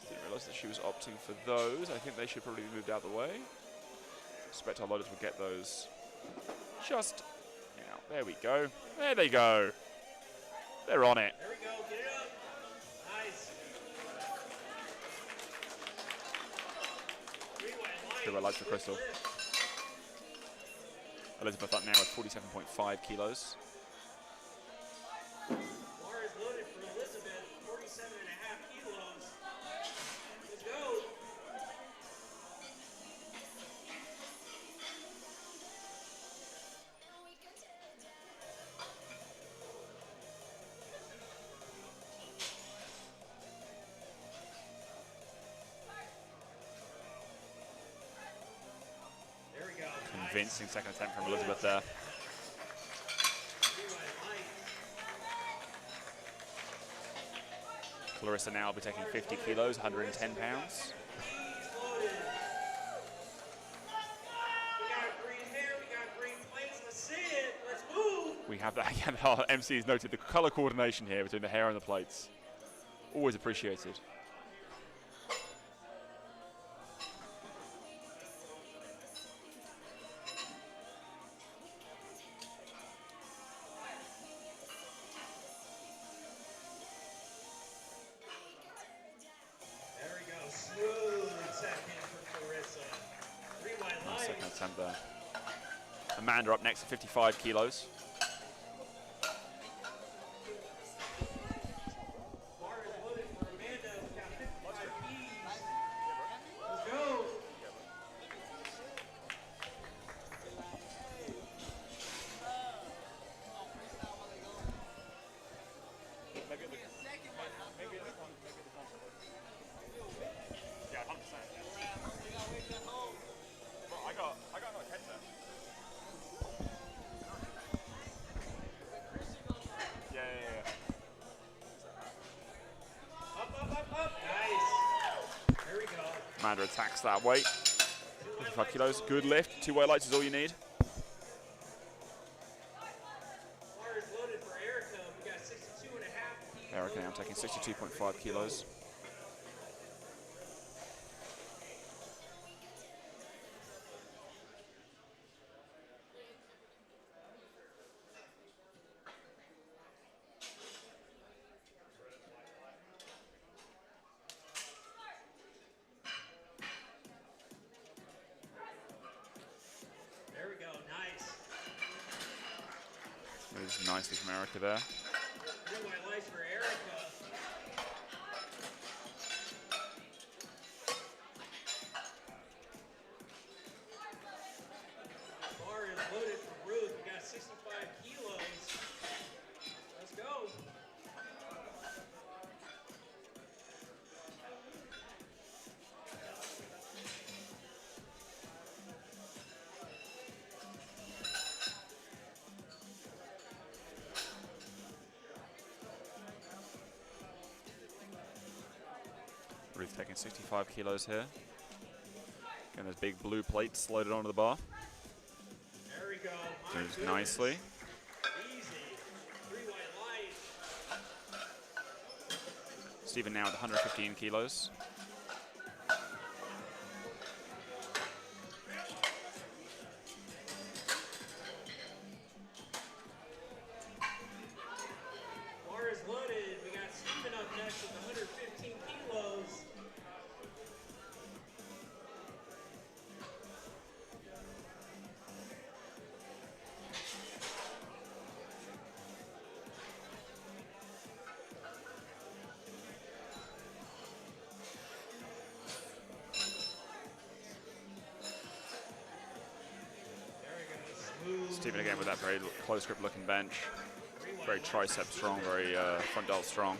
Didn't realise that she was opting for those. I think they should probably be moved out of the way. Expect our loaders will get those just now. There we go. There they go. They're on it. There we go. Get it up. Nice. 3 white lights. 3 white lights for Crystal. Elizabeth up now with 47.5 kilos. Bar is loaded for Elizabeth, 47.5 kilos. Let's go. There we go. Convincing second attempt from Elizabeth there. 3 white lights. Clarissa now will be taking 50 kilos, 110 pounds. Loaded. We got green hair, we got green plates. Let's see it. Let's move. We have that again. Our MC's noted the color coordination here between the hair and the plates. Always appreciated. There we go. Smooth second for Clarissa. 3 white lights. Second attempt there. Amanda up next at 55 kilos. Commander attacks that weight. 55 kilos, good lift. 2 white lights is all you need. Bar is loaded for Erica. We got 62.5 kilos. Erica now taking 62.5 kilos. There we go, nice. Moves nicely from Erica there. 3 white lights for Erica. Bar is loaded for Ruth. We got 65 kilos. Let's go. Ruth taking 65 kilos here. Again, those big blue plates loaded onto the bar. There we go. My Moves goodness. nicely. Easy. 3 white lights. Stephen now at 115 kilos. Bar is loaded. We got Steven up next with 115 kilos. There we go. Smooth. Stephen again with that very close grip looking bench. Very tricep strong, very front delt strong.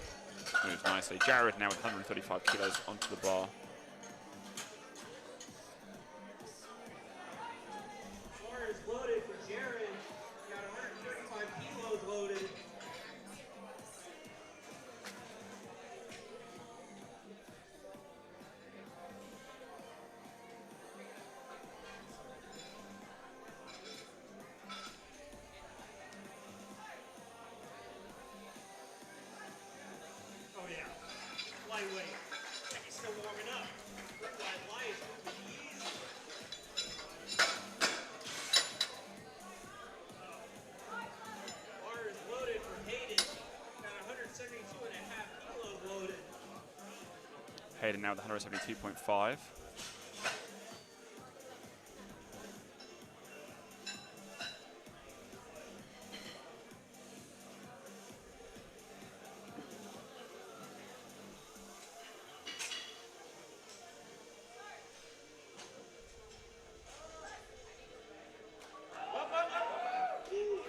Moves nicely. Jared now with 135 kilos onto the bar. Bar is loaded for Jared. We got 135 kilos loaded. Oh yeah, lightweight. I think he's still warming up. 3 white lights, moving easy. Bar is loaded for Hayden. Got 172.5 kilos loaded. Hayden now with 172.5. Up, up, up. Woo.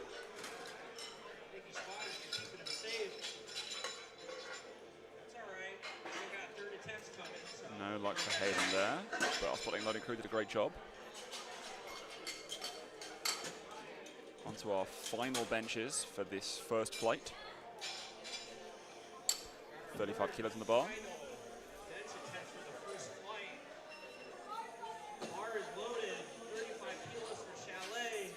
Nicky Spotters for keeping him safe. That's all right. We got third attempts coming. So. No luck for Hayden there, but our spotting loading crew did a great job. Onto our final benches for this first flight. 35 kilos on the bar. Final bench attempt for the first flight. Bar is loaded. 35 kilos for Chalet.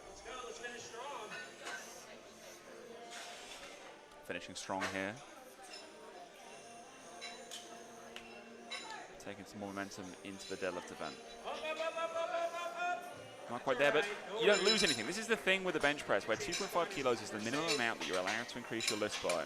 Let's go. Let's finish strong. Finishing strong here. Taking some more momentum into the deadlift event. Up, up, up, up, up, up, up. Not quite there, but you don't lose anything. This is the thing with the bench press, where 2.5 kilos is the minimum amount that you're allowed to increase your lift by.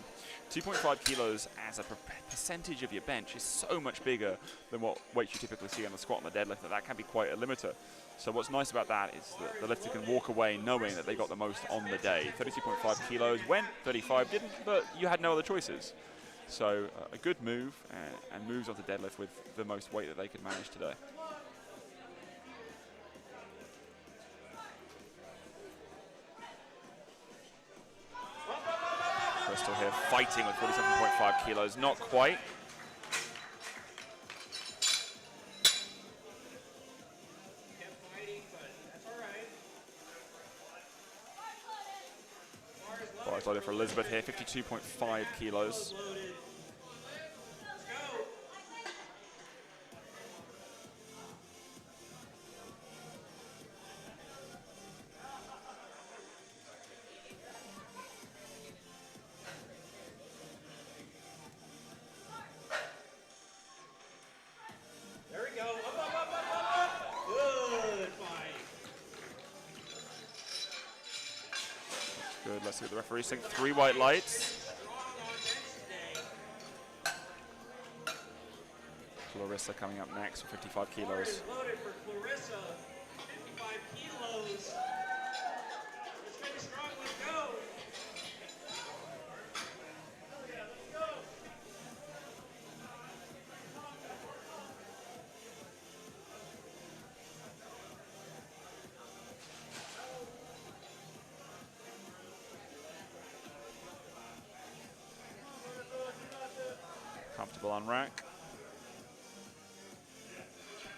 2.5 kilos as a percentage of your bench is so much bigger than what weights you typically see on the squat and the deadlift that can be quite a limiter. So what's nice about that is that the lifter can walk away knowing that they got the most on the day. 32.5 kilos went, 35 didn't, but you had no other choices. So a good move and moves onto deadlift with the most weight that they could manage today. Crystal here fighting with 47.5 kilos, not quite. Kept fighting, but that's all right. Bar is loaded. Bar is loaded for Elizabeth here, 52.5 kilos. Loaded. let's see what the referees think. 3 white lights. Clarissa coming up next for 55 kilos. Loaded for Clarissa, 55 kilos. Let's finish strong, let's go. Comfortable on rack.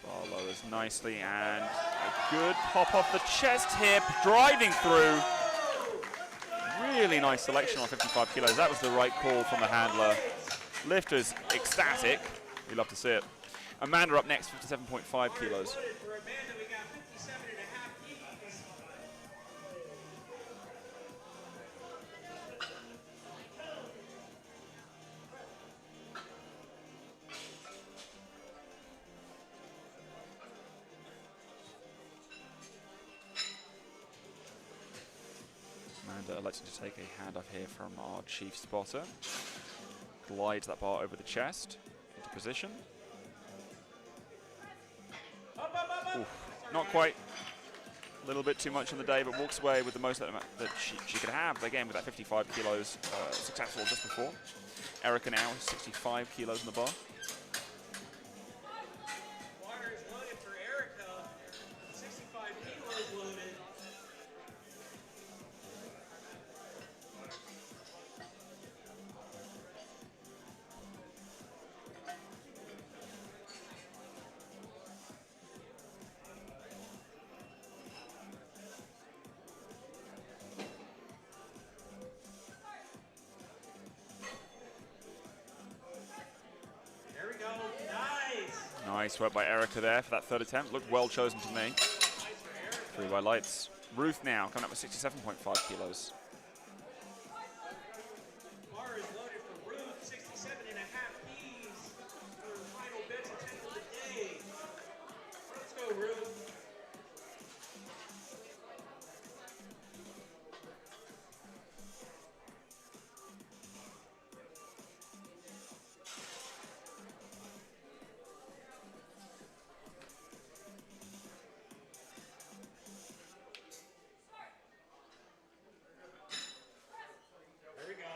Bar lowers nicely, and a good pop off the chest hip, driving through. Really nice selection on 55 kilos. That was the right call from the handler. Lifters ecstatic. We love to see it. Amanda up next, 57.5 kilos. For Amanda, we got 57.5 keys. Amanda elected to take a handoff here from our chief spotter. Glides that bar over the chest into position. Oof, not quite. A little bit too much on the day, but walks away with the most that she could have. Again, with that 55 kilos successful just before. Erica now 65 kilos in the bar. Water is loaded for Erica, 65 kilos loaded. There we go, nice. Nice work by Erica there for that third attempt. Looked well chosen to me. 3 white lights. Ruth now coming up with 67.5 kilos. Bar is loaded for Ruth, 67.5 keys for her final bench attempt of the day. Let's go, Ruth. There we go.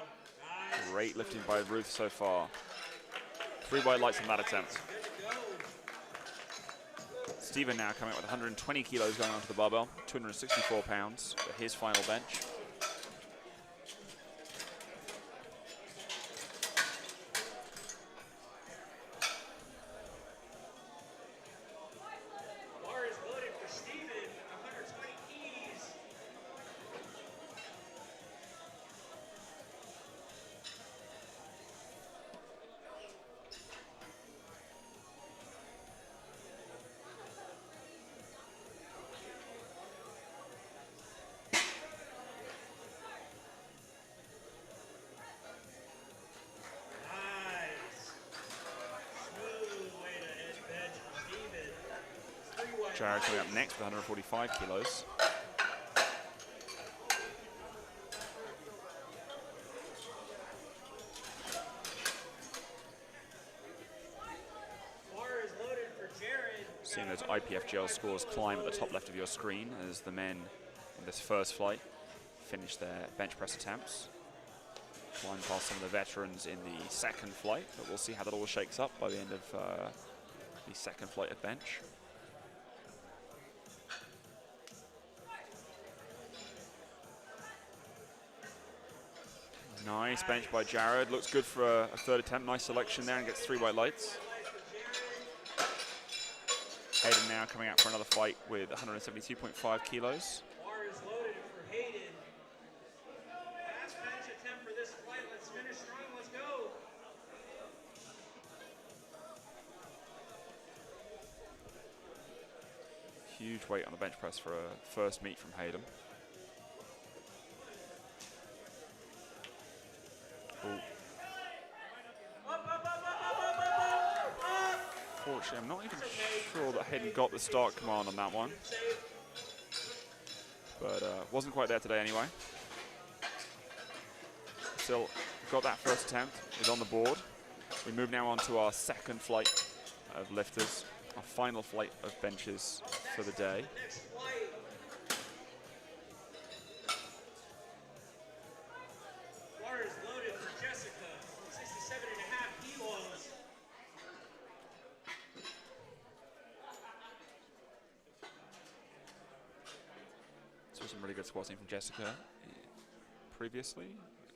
Nice. Great lifting by Ruth so far. 3 white lights on that attempt. Good to go. Steven now coming up with 120 kilos going onto the barbell, 264 pounds for his final bench. Bar is loaded for Steven, 120 keys. Nice. Smooth way to head bench for Steven. 3 white Jared coming up lights. next with 145 kilos. Bar is loaded for Jared. Seeing those IPFGL scores climb at the top left of your screen as the men in this first flight finish their bench press attempts. Climb past some of the veterans in the second flight, but we'll see how that all shakes up by the end of the second flight of bench. Nice bench by Jared. Looks good for a third attempt. Nice selection there and gets 3 white lights. Hayden now coming out for another fight with 172.5 kilos. Bar is loaded for Hayden. Last bench attempt for this flight. Let's finish strong. Let's go. Huge weight on the bench press for a first meet from Hayden. Ooh. Up, up, up, up, up, up, up, up. Fortunately, I'm not even sure that Hayden got the start command on that one. But wasn't quite there today anyway. still got that first attempt, is on the board. We move now on to our second flight of lifters, our final flight of benches for the day. Next flight. Bar is loaded for Jessica, 67.5 kilos. So some really good squatting from Jessica previously.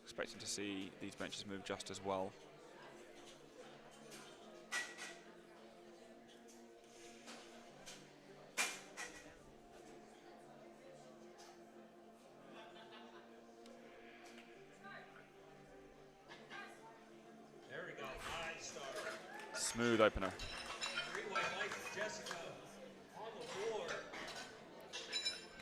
Expecting to see these benches move just as well. There we go, nice start. Smooth opener. 3 white lights for Jessica on the board.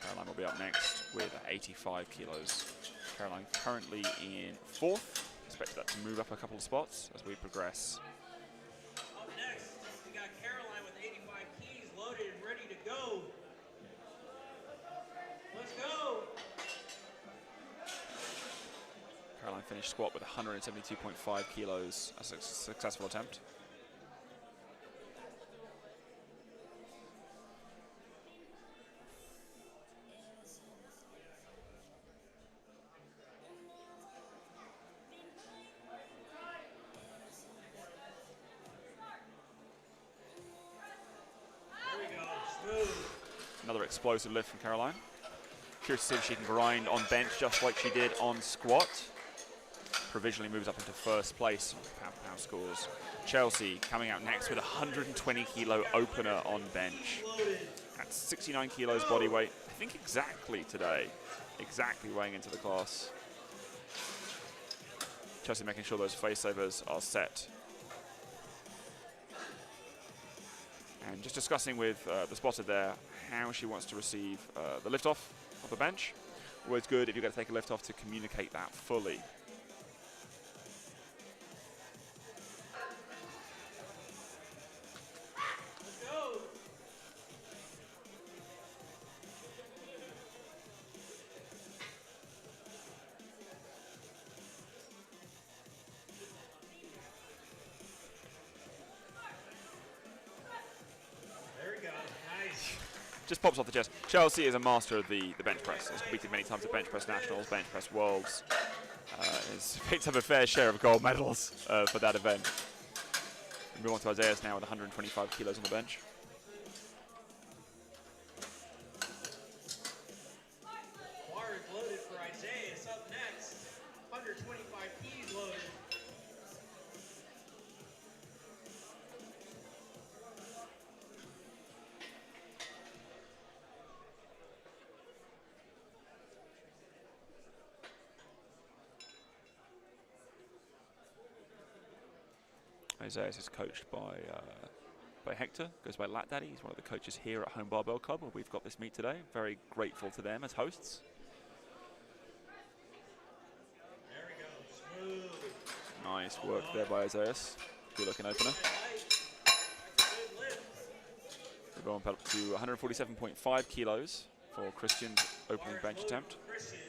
Caroline will be up next with 85 kilos. Caroline currently in 4th. Expect that to move up a couple of spots as we progress. Up next, we got Caroline with 85 keys loaded and ready to go. Let's go. Caroline finished squat with 172.5 kilos as a successful attempt. There we go, smooth. Another explosive lift from Caroline. Curious to see if she can grind on bench just like she did on squat. Provisionally moves up into first place on pound scores. Chelsea coming out next with a 120 kilo opener on bench. At 69 kilos body weight, I think exactly today. Exactly weighing into the class. Chelsea making sure those face savers are set. And just discussing with the spotter there how she wants to receive the lift off of the bench. Always good if you're going to take a lift off to communicate that fully. Let's go. There we go, nice. Just pops off the chest. Chelsea is a master of the bench press. Has competed many times at bench press nationals, bench press worlds. Has picked up a fair share of gold medals for that event. We move on to Isaiah's now with 125 kilos on the bench. Bar is loaded for Isaiah. Up next, 125 keys loaded. Isaiah is coached by Hector, goes by Lat Daddy. He's one of the coaches here at Home Barbell Club where we've got this meet today. Very grateful to them as hosts. There we go, smooth. Nice work there by Isaiah. Good looking opener. Good lift. We're going up to 147.5 kilos for Christian's opening bench attempt. Christian,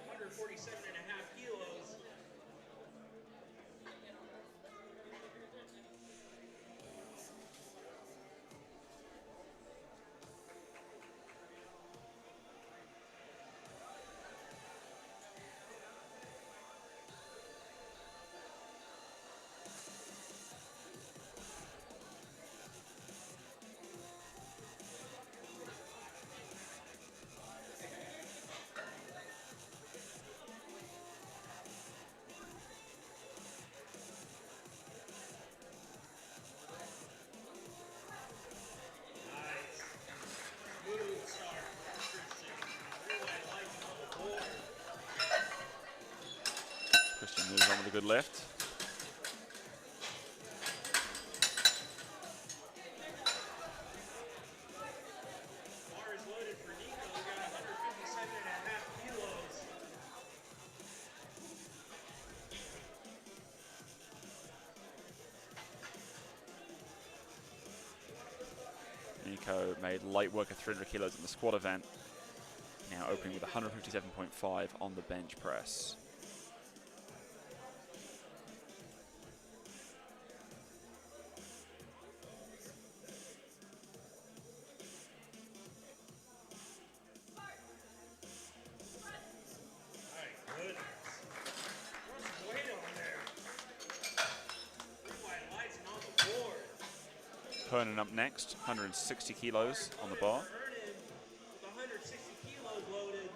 147.5 kilos. Nice. Smooth start, Christian. 3 white lights on the board. Christian moves on with a good lift. Bar is loaded for Nico. We got 157.5 kilos. Nico made light work of 300 kilos in the squat event. Now opening with 157.5 on the bench press. Hernan up next, 160 kilos on the bar. Hernan with 160 kilos loaded.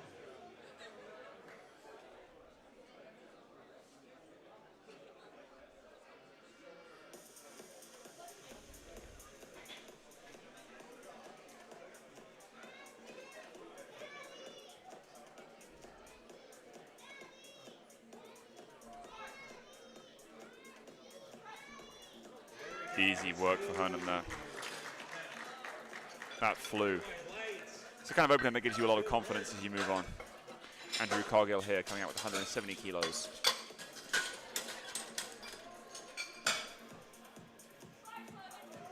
Easy work for Hernan there. That flew. It's the kind of opening that gives you a lot of confidence as you move on. Andrew Cargill here coming out with 170 kilos.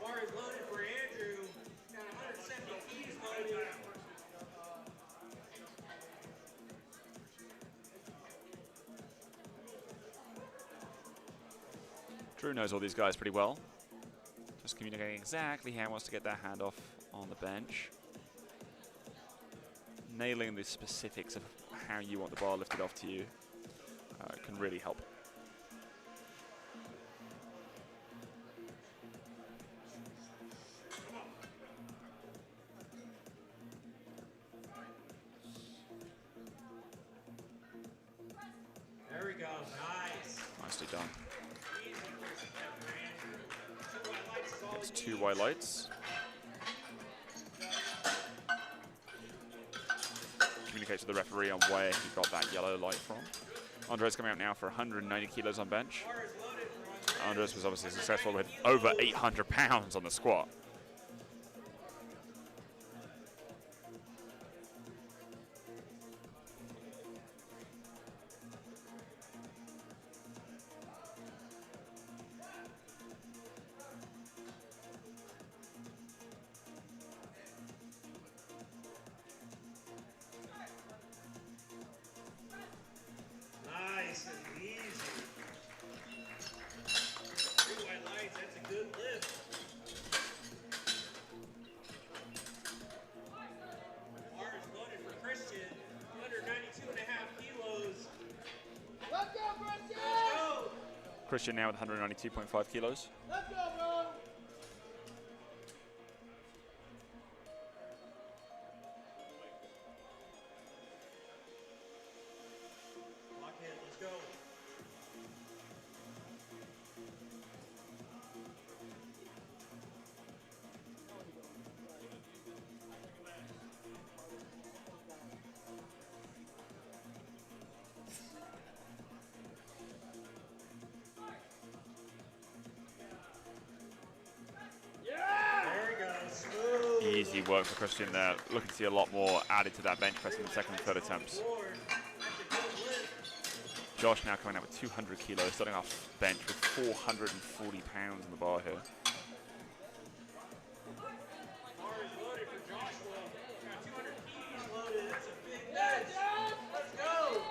Bar is loaded for Andrew. Got 170 keys loaded. Drew knows all these guys pretty well. Just communicating exactly how he wants to get that hand off on the bench. Nailing the specifics of how you want the bar lifted off to you can really help. There we go. Nice. Nicely done. Easy first step for Andrew. 2 white lights is all It's he 2 needs. white lights. Communicates with the referee on where he got that yellow light from. Andres coming out now for 190 kilos on bench. Bar is loaded for Andres was obviously successful with over 800 pounds on the squat. Nice and easy. 3 white lights, that's a good lift. Bar is loaded for Christian. 192.5 kilos. Let's go, Christian! Let's go. Christian now with 192.5 kilos. Let's go, bro! Lock in, let's go. There we go, smooth. Easy work for Christian there. Looking to see a lot more added to that bench press in the second and third attempts. Lord, that's a good lift. Josh now coming out with 200 kilos, starting off bench with 440 pounds in the bar here. Bar is loaded for Joshua. Got 200 keys loaded. That's a big bench. Let's go.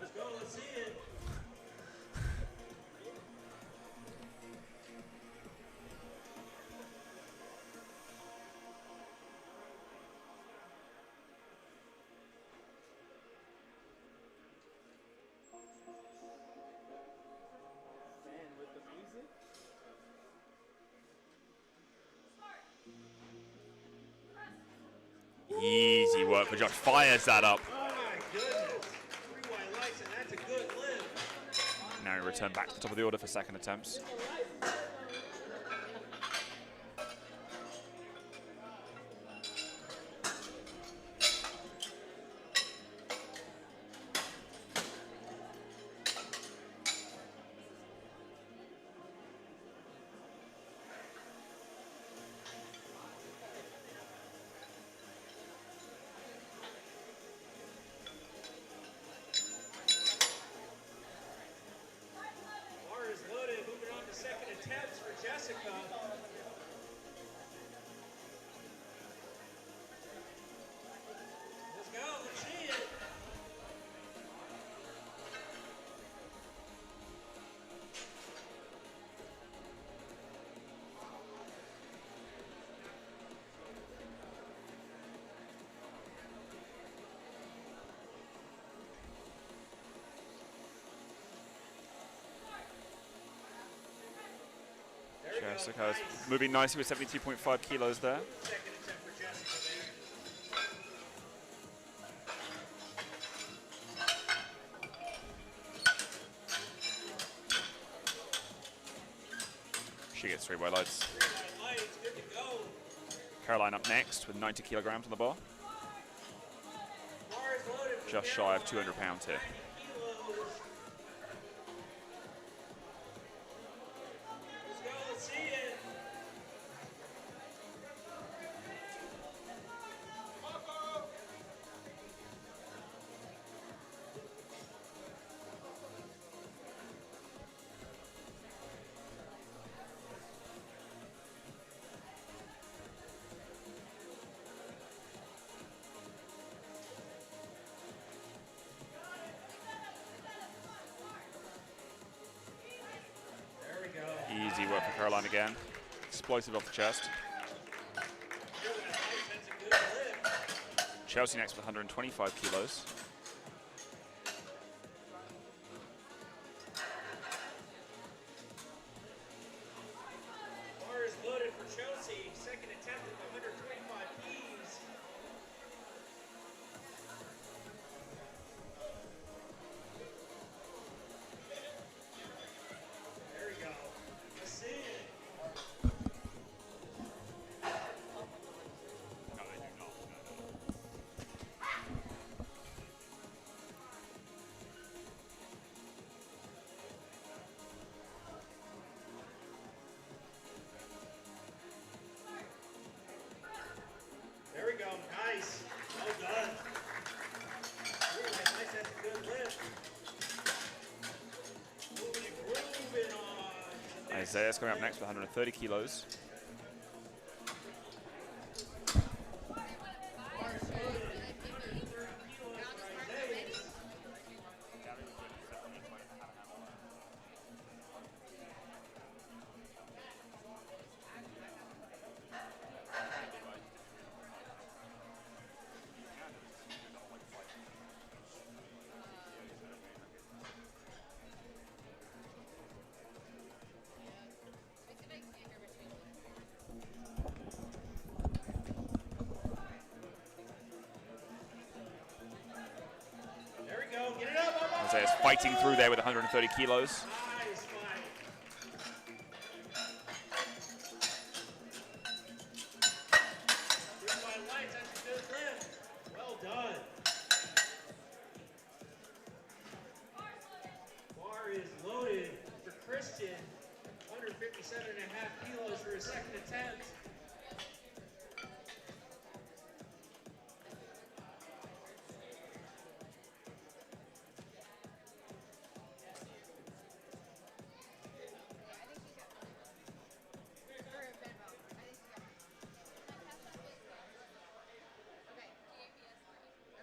Let's go. Let's see it. Easy work for Josh. Fires that up. Oh my goodness. 3 white lights, and that's a good lift. Now he returned back to the top of the order for second attempts. Bar is loaded. Moving on to second Jessica's moving nicely with 72.5 kilos there. Second attempt for Jessica, baby. She gets 3 white lights. Lights, good to go. Caroline up next with 90 kilograms on the bar. Bar is loaded for Just shy of Caroline. 200 pounds here. 90 kilos. Let's go, let's see it. There we go. Easy work for Caroline again. Explosive off the chest. That's a good lift. Chelsea next with 125 kilos. Bar is loaded for Chelsea. Second attempt at the 125 Ps. There we go. Let's see it. There we go. Nice. Well done. Ooh, nice. That's a good lift. Moving and grooving on. Isaiah's coming up next with 130 kilos. There we go. Get it up. Up, up. Isaiah's fighting through there with 130 kilos. Nice fight. Good by lights. That's a good lift. Well done. Bar is loaded for Christian. 157.5 kilos for his second attempt.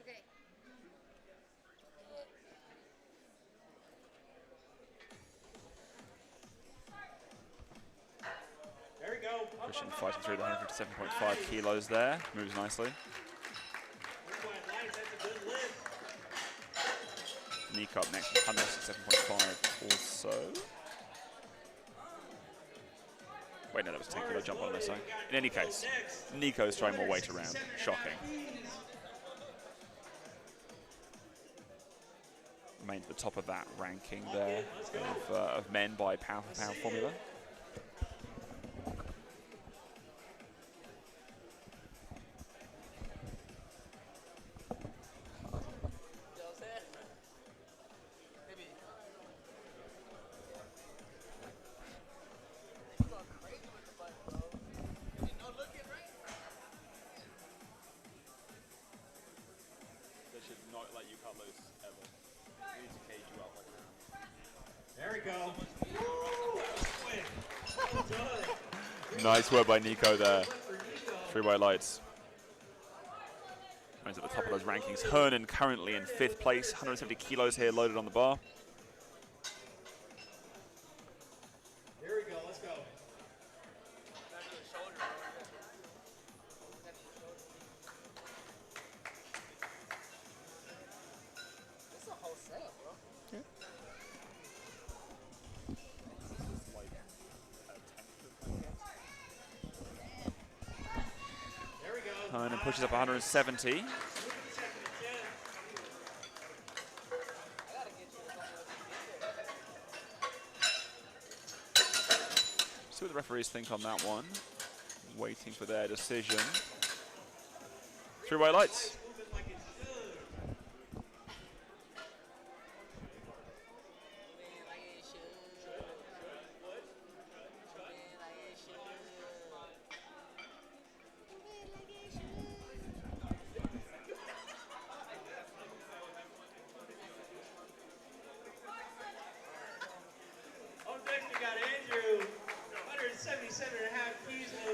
Okay. There we go. Up, Christian up, up, fighting up, through the up, up. 157.5 kilos there. Moves nicely. Good by lights. That's a good lift. Nico up next with 167.5 also. Wait, no, that was a 10 kilo jump on this side. In any case, Nico's throwing more weight around. Shocking. Remains at the top of that ranking there of men by pound for pound formula. They should not let you cut loose ever. They need to cage you up like that. There we go. Woo, that was quick. Well done. Nice work by Nico there. Lift for Nico. 3 white lights. Remains at the top of those rankings. Hernan currently in 5th place. 170 kilos here loaded on the bar. There we go. Let's go. That's a whole setup, bro. Like a tenth of pushes up 170. See what the referees think on that one. Waiting for their decision. 3 white lights.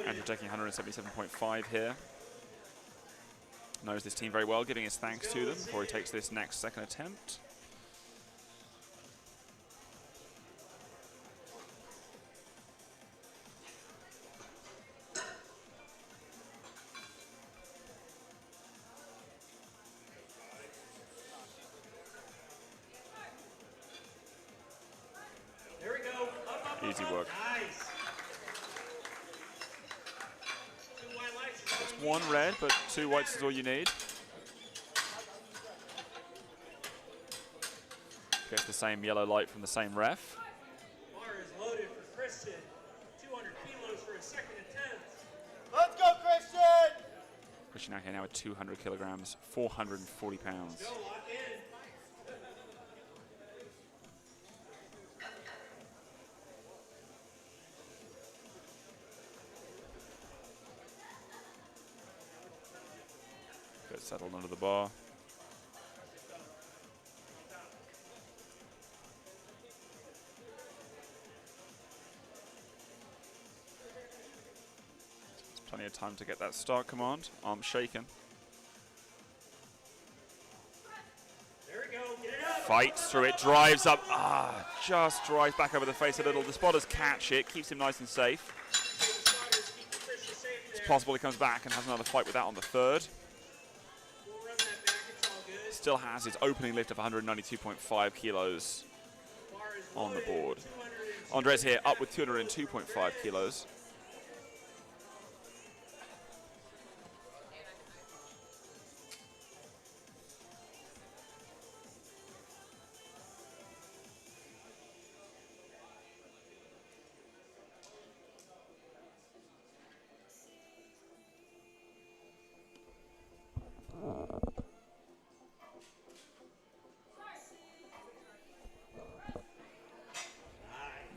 Andrew taking 177.5 here. Knows this team very well, giving his thanks to them before he takes this next second attempt. There we go. Up, Easy work. Nice. 2 white lights. It's 1 red, but 2 whites is all you need. Gets the same yellow light from the same ref. Bar is loaded for Kristen. 200 kilos for his second attempt. Let's go, Christian! Christian Ake now at 200 kilograms, 440 pounds. Go, lock in. Gets settled under the bar. There's plenty of time to get that start command. Arm shaking. There we go. Get it up. Fights through it, drives up. Just drives back over the face a little. The spotters catch it, keeps him nice and safe. It's possible he comes back and has another fight with that on the third. We'll run that back. It's all good. Still has his opening lift of 192.5 kilos Bar is on the loaded. board. 202. Andres here up with 202.5 kilos.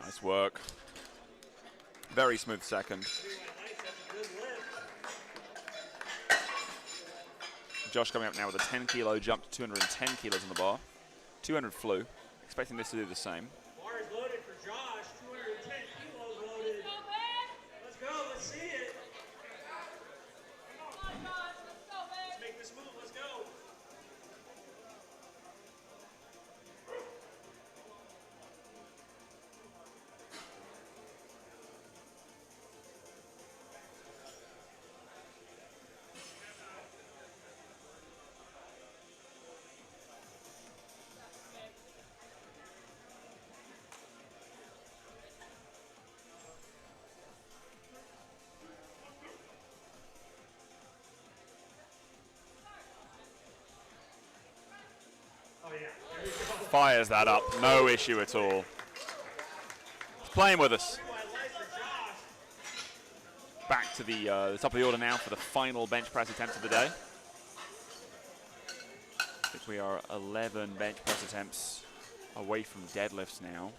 Nice work. Very smooth second. 3 white lights. That's a good lift. Josh coming up now with a 10 kilo jump to 210 kilos on the bar. 200 flew. Expecting this to do the same. Bar is loaded for Josh. 210 kilos loaded. Let's go. Let's see it. Let's make this move. Let's go. Oh, yeah. There we go. Fires that up. No issue at all. He's playing with us. 3 white lights for Josh. Back to the top of the order now for the final bench press attempt of the day. I think we are 11 bench press attempts away from deadlifts now.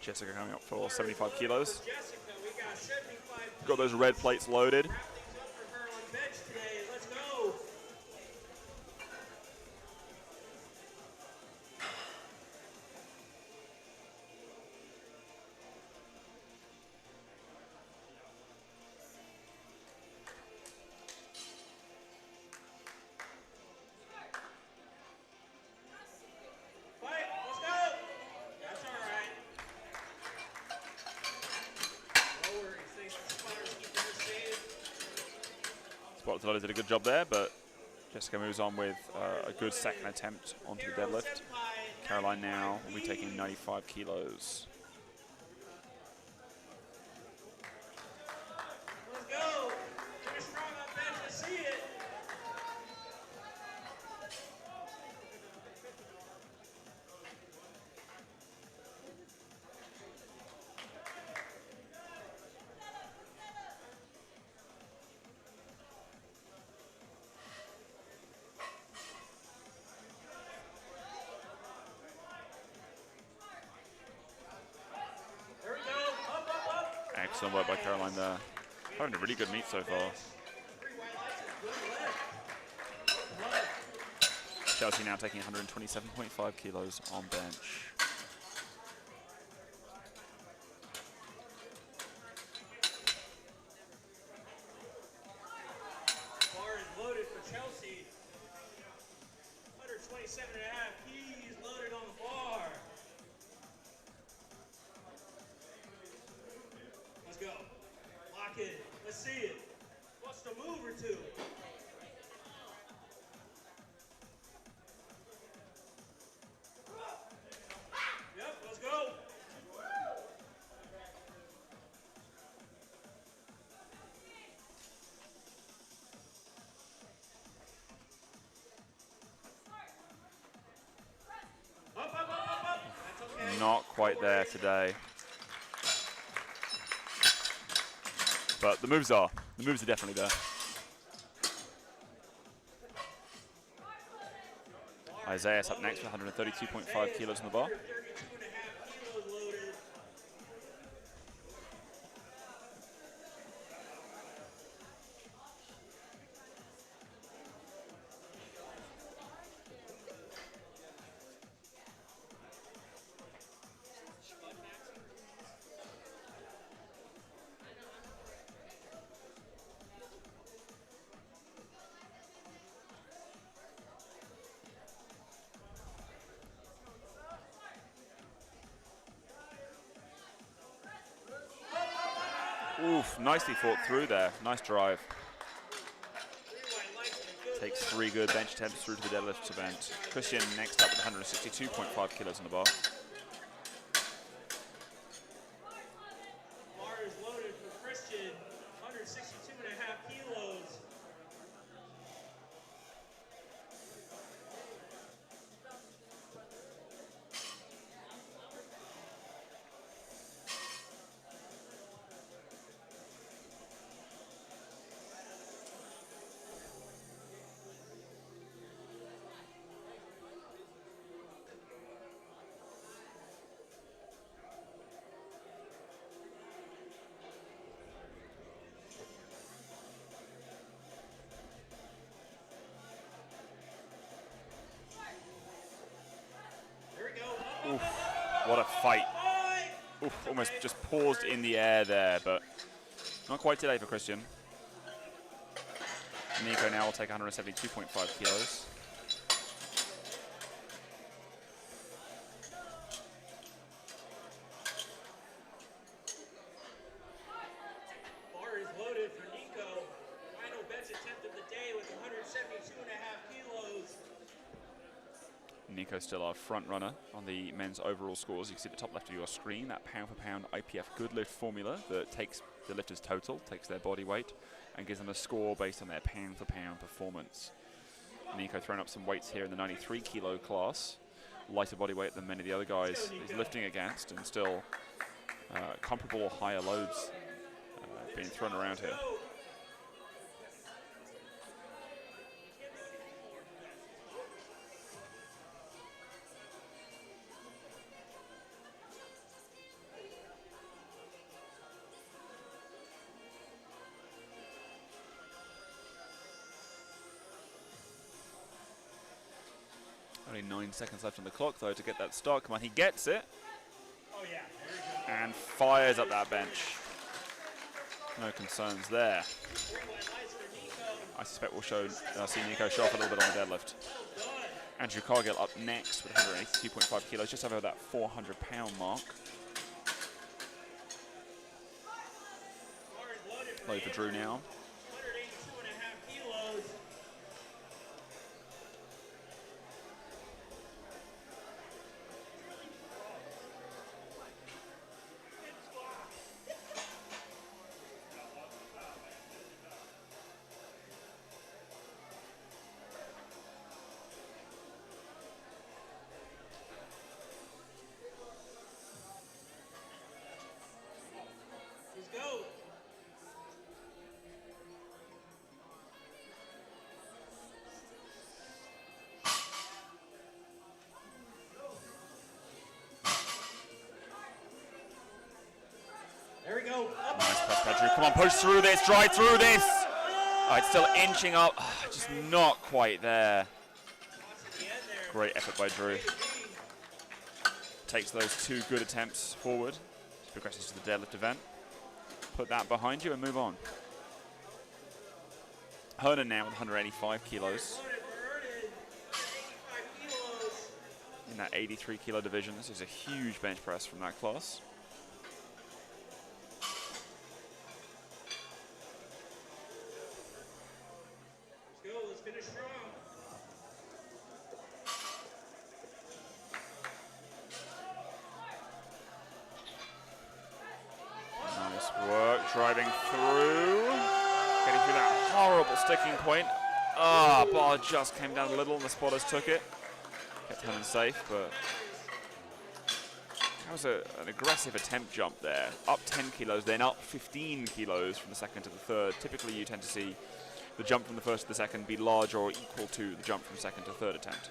Jessica coming up for 75 kilos. Jessica, we got 75. Got those red plates loaded. Wrap things up for her on bench today. Let's go. Fight. Let's go. That's all right. No worries. Thanks to the spotters keeping her safe. Spotters loaded did a good job there, but Jessica moves on with a good second attempt onto the deadlift. Caroline now will be taking 95 kilos. Let's go. Finish strong on bench. Let's see it. There we go. Up, up, up. Excellent work by Caroline there. Having a really good meet so far. 3 white lights is good left. Chelsea now taking 127.5 kilos on bench. Bar is loaded for Chelsea. 127.5 keys loaded on the bar. Let's go. Lock it. Let's see it. What's the move or two? Yep, let's go. Up, up, up, up, up. That's okay. Not quite there today. But the moves are definitely there. Isaiah's up next with 132.5 kilos on the bar. 32.5 kilos loaded. Oof, nicely fought through there. Nice drive. 3 white lights and good Takes lift. 3 good bench attempts through to the deadlift event. Christian next up with 162.5 kilos on the bar. Bar is loaded for Christian. 162.5 kilos. There we go. Oof, what a fight. Fight. Oof, almost just paused in the air there, but not quite today for Christian. Nico now will take 172.5 kilos. Bar is loaded for Nico. Final bench attempt of the day with 172.5 kilos. Nico's still our front runner on the men's overall scores. You can see at the top left of your screen that pound for pound IPF good lift formula that takes the lifter's total, takes their body weight, and gives them a score based on their pound for pound performance. Nico throwing up some weights here in the 93 kilo class, lighter body weight than many of the other guys he's lifting against, and still comparable or higher loads being thrown around here. Go. Only 9 seconds left on the clock, though, to get that start. Come on, he gets it Oh yeah, very good. and fires up that bench. No concerns there. 3 white lights for Nico. I suspect we'll see Nico show off a little bit on the deadlift. Well done. Andrew Cargill up next with 182.5 kilos, just over that 400-pound mark. Bar is loaded for Low for Drew Andrew. now. 182.5 kilos. Nice press by Drew. Come on, push through this, drive through this. Oh, it's still inching up, just not quite there. Great effort by Drew. Takes those 2 good attempts forward, progresses to the deadlift event. Put that behind you and move on. Hernan now with 185 kilos. In that 83 kilo division, this is a huge bench press from that class. Let's go, let's finish strong. Nice work, driving through. Getting through that horrible sticking point. Bar just came down a little and the spotters took it. Kept Hernan safe, but that was an aggressive attempt jump there. Up 10 kilos, then up 15 kilos from the second to the third. Typically you tend to see the jump from the first to the second be larger or equal to the jump from second to third attempt.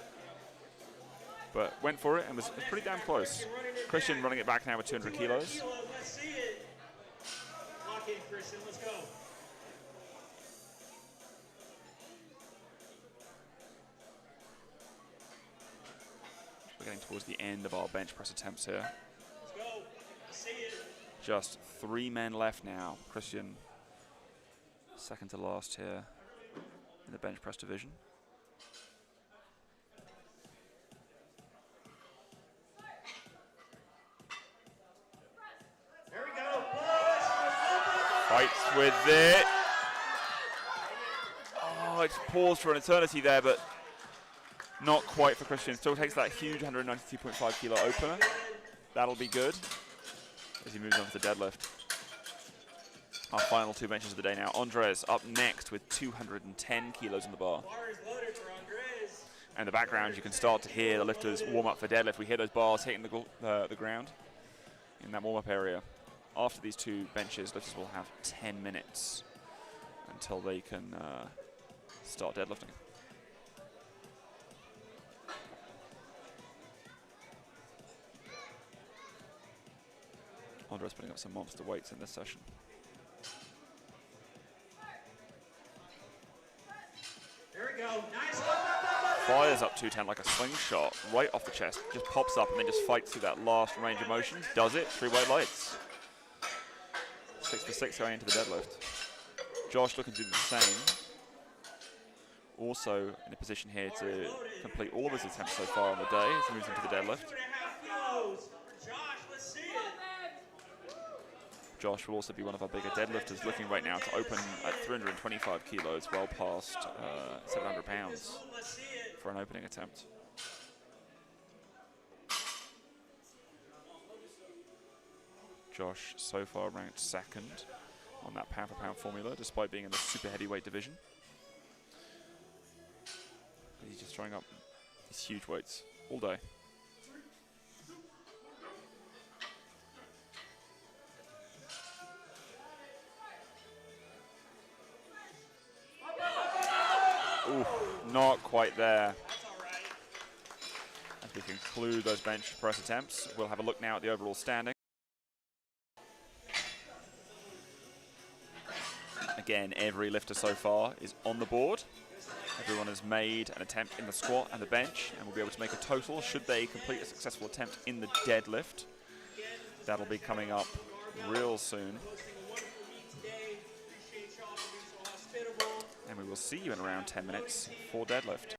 But went for it and was pretty damn close. Christian running it back now with 200 kilos. Let's see it. Lock in, Christian, let's go. We're getting towards the end of our bench press attempts here. Let's go. Let's see it. Just 3 men left now. Christian, second to last here in the bench press division. There we go. Push. Fights with it. Oh, it's paused for an eternity there, but not quite for Christian. Still takes that huge 192.5 kilo opener. That'll be good as he moves on to the deadlift. Our final 2 benches of the day now. Andres up next with 210 kilos in the bar. Bar is loaded for Andres. And in the background, you can start to hear the lifters warm up for deadlift. We hear those bars hitting the ground in that warm-up area. After these 2 benches, lifters will have 10 minutes until they can start deadlifting. Andres putting up some monster weights in this session. There we go. Nice. Fires up 210 like a slingshot, right off the chest. Just pops up and then just fights through that last range of motion. Does it. 3 white lights. 6 for 6 going into the deadlift. Josh looking to do the same. Also in a position here to complete all of his attempts so far on the day as he moves into the deadlift. 2.5 kilos. Josh, let's see it. Josh will also be one of our bigger deadlifters, looking right now to open at 325 kilos, well past 700 pounds Let's see it. for an opening attempt. Josh so far ranked 2nd on that pound for pound formula, despite being in the super heavyweight division. But he's just throwing up these huge weights all day. Ooh, not quite there. That's all right. As we conclude those bench press attempts, we'll have a look now at the overall standing. Again, every lifter so far is on the board. Everyone has made an attempt in the squat and the bench and will be able to make a total should they complete a successful attempt in the deadlift. That'll be coming up real soon. And we will see you in around 10 minutes for deadlift.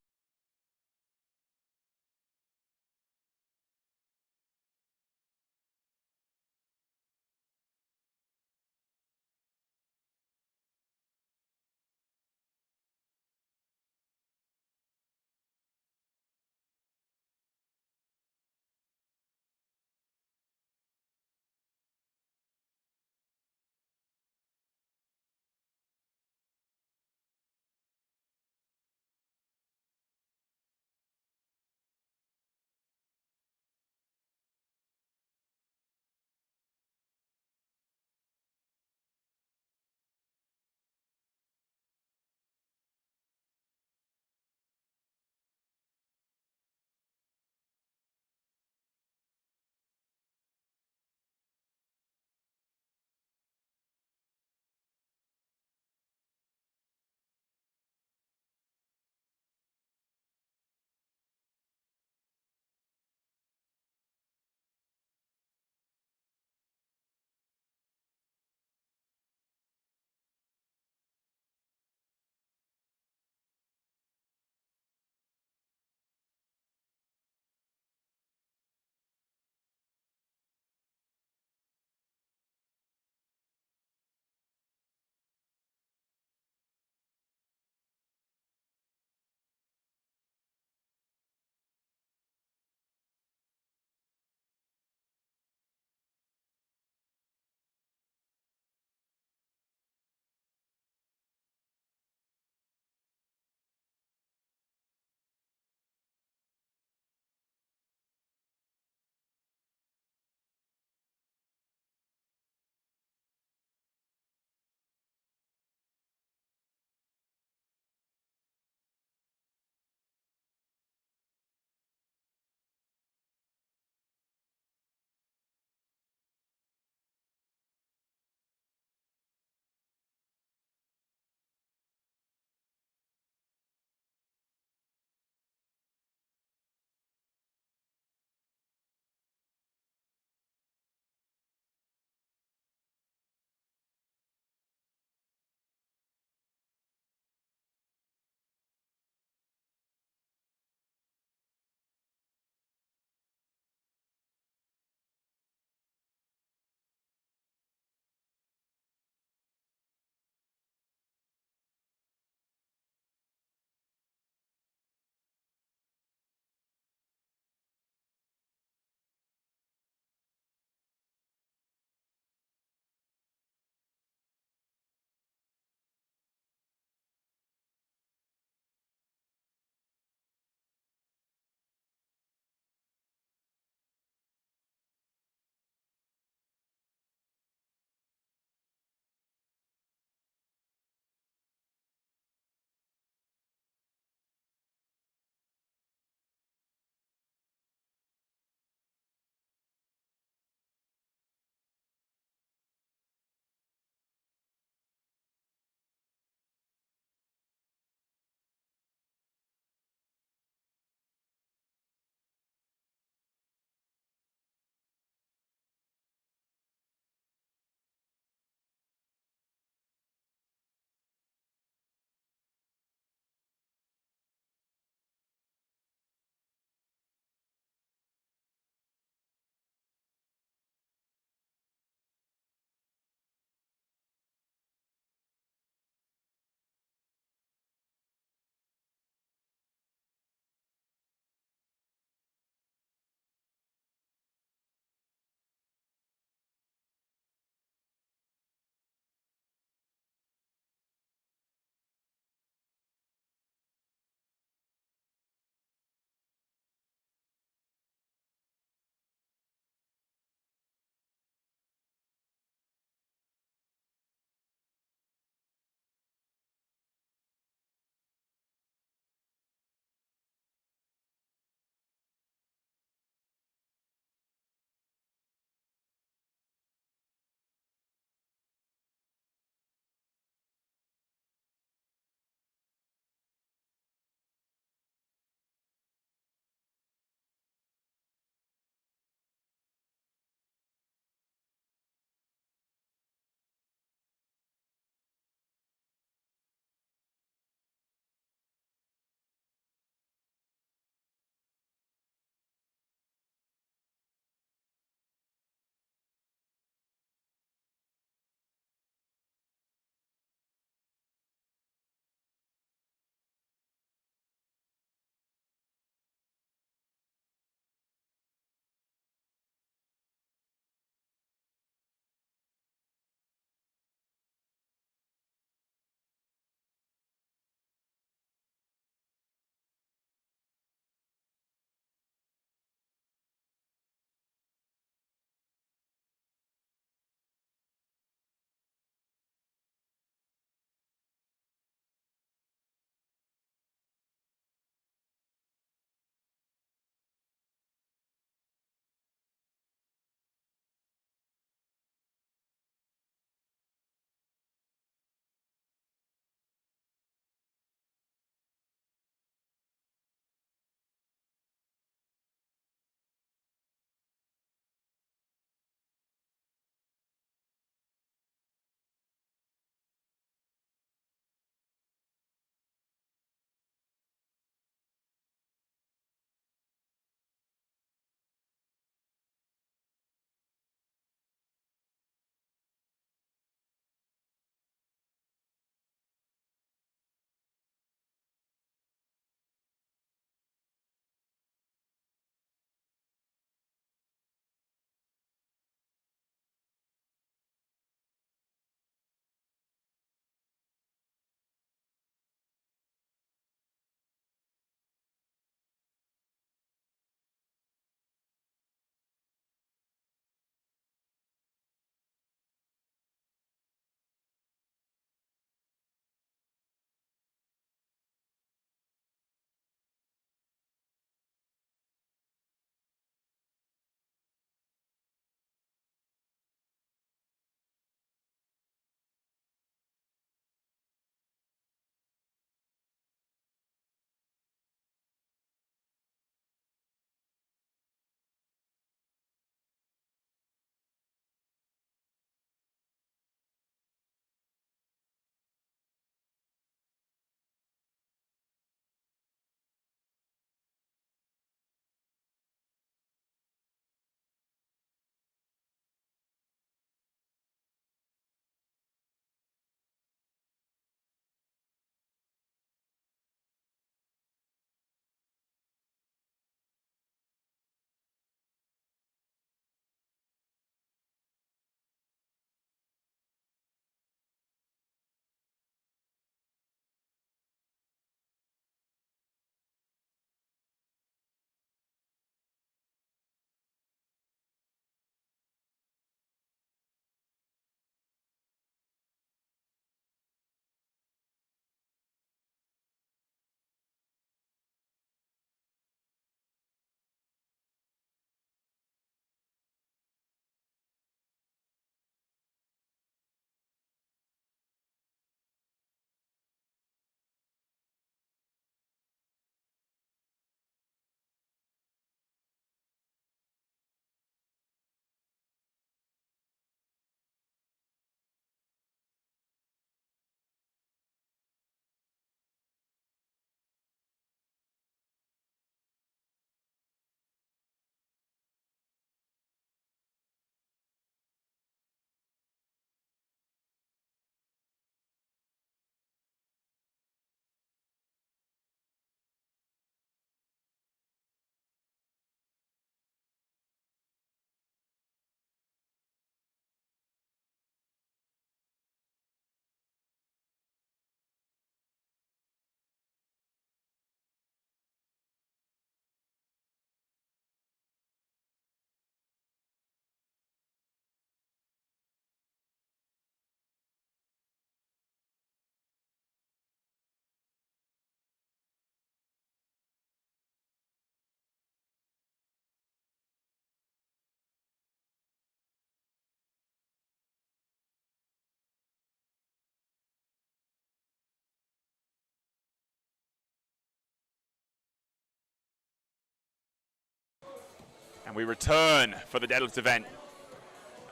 And we return for the deadlift event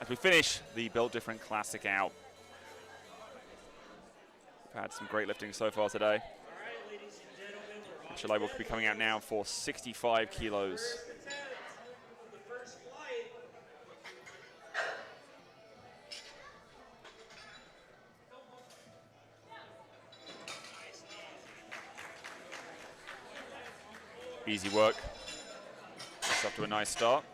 as we finish the Built Different Classic out. We've had some great lifting so far today. Chile will be coming out now for 65 kilos. Easy work. Just off to a nice start.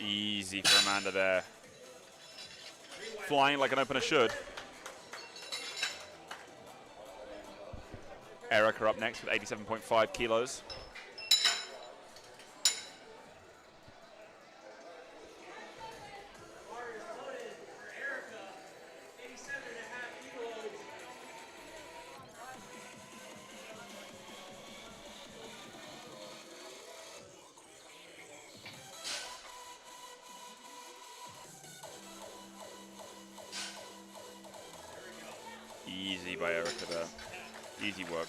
Easy for Amanda there. Flying like an opener should. Erica up next with 87.5 kilos. Easy by Erica there. Easy work.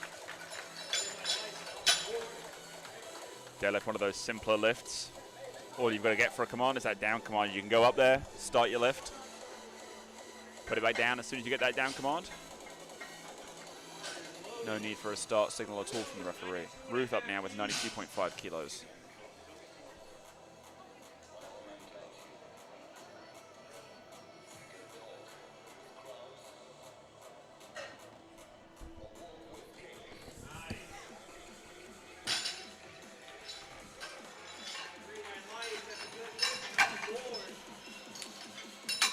Deadlift, one of those simpler lifts. All you've got to get for a command is that down command. You can go up there, start your lift, put it back down as soon as you get that down command. No need for a start signal at all from the referee. Ruth up now with 92.5 kilos.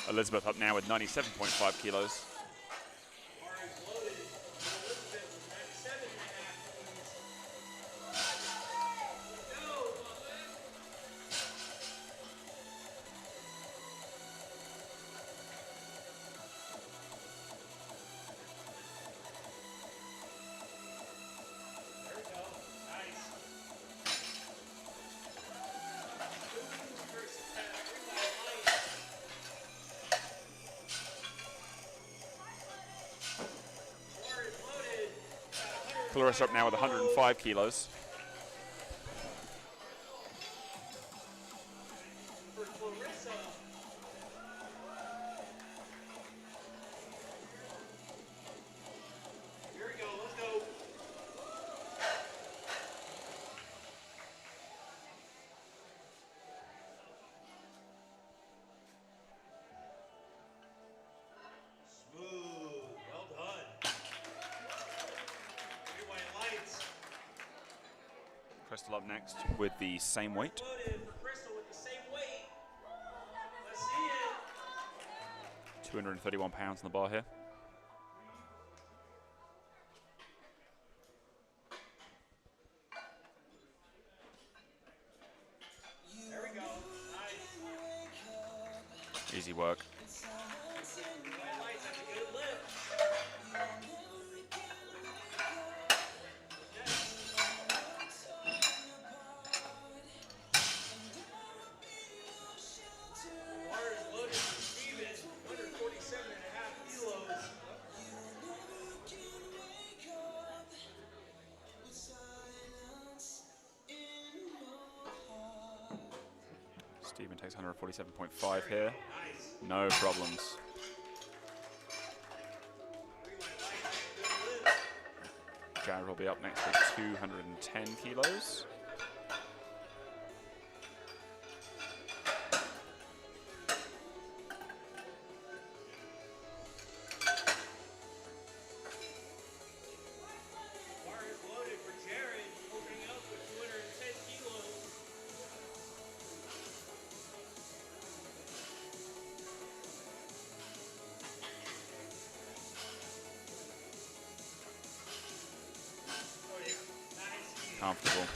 Elizabeth up now with 97.5 kilos. Clarissa up now with 105 kilos. Crystal up next with the same weight. 231 pounds on the bar here. There we go. Nice. Easy work. Stephen takes 147.5 here. No problems. Jared will be up next with 210 kilos. comfortable.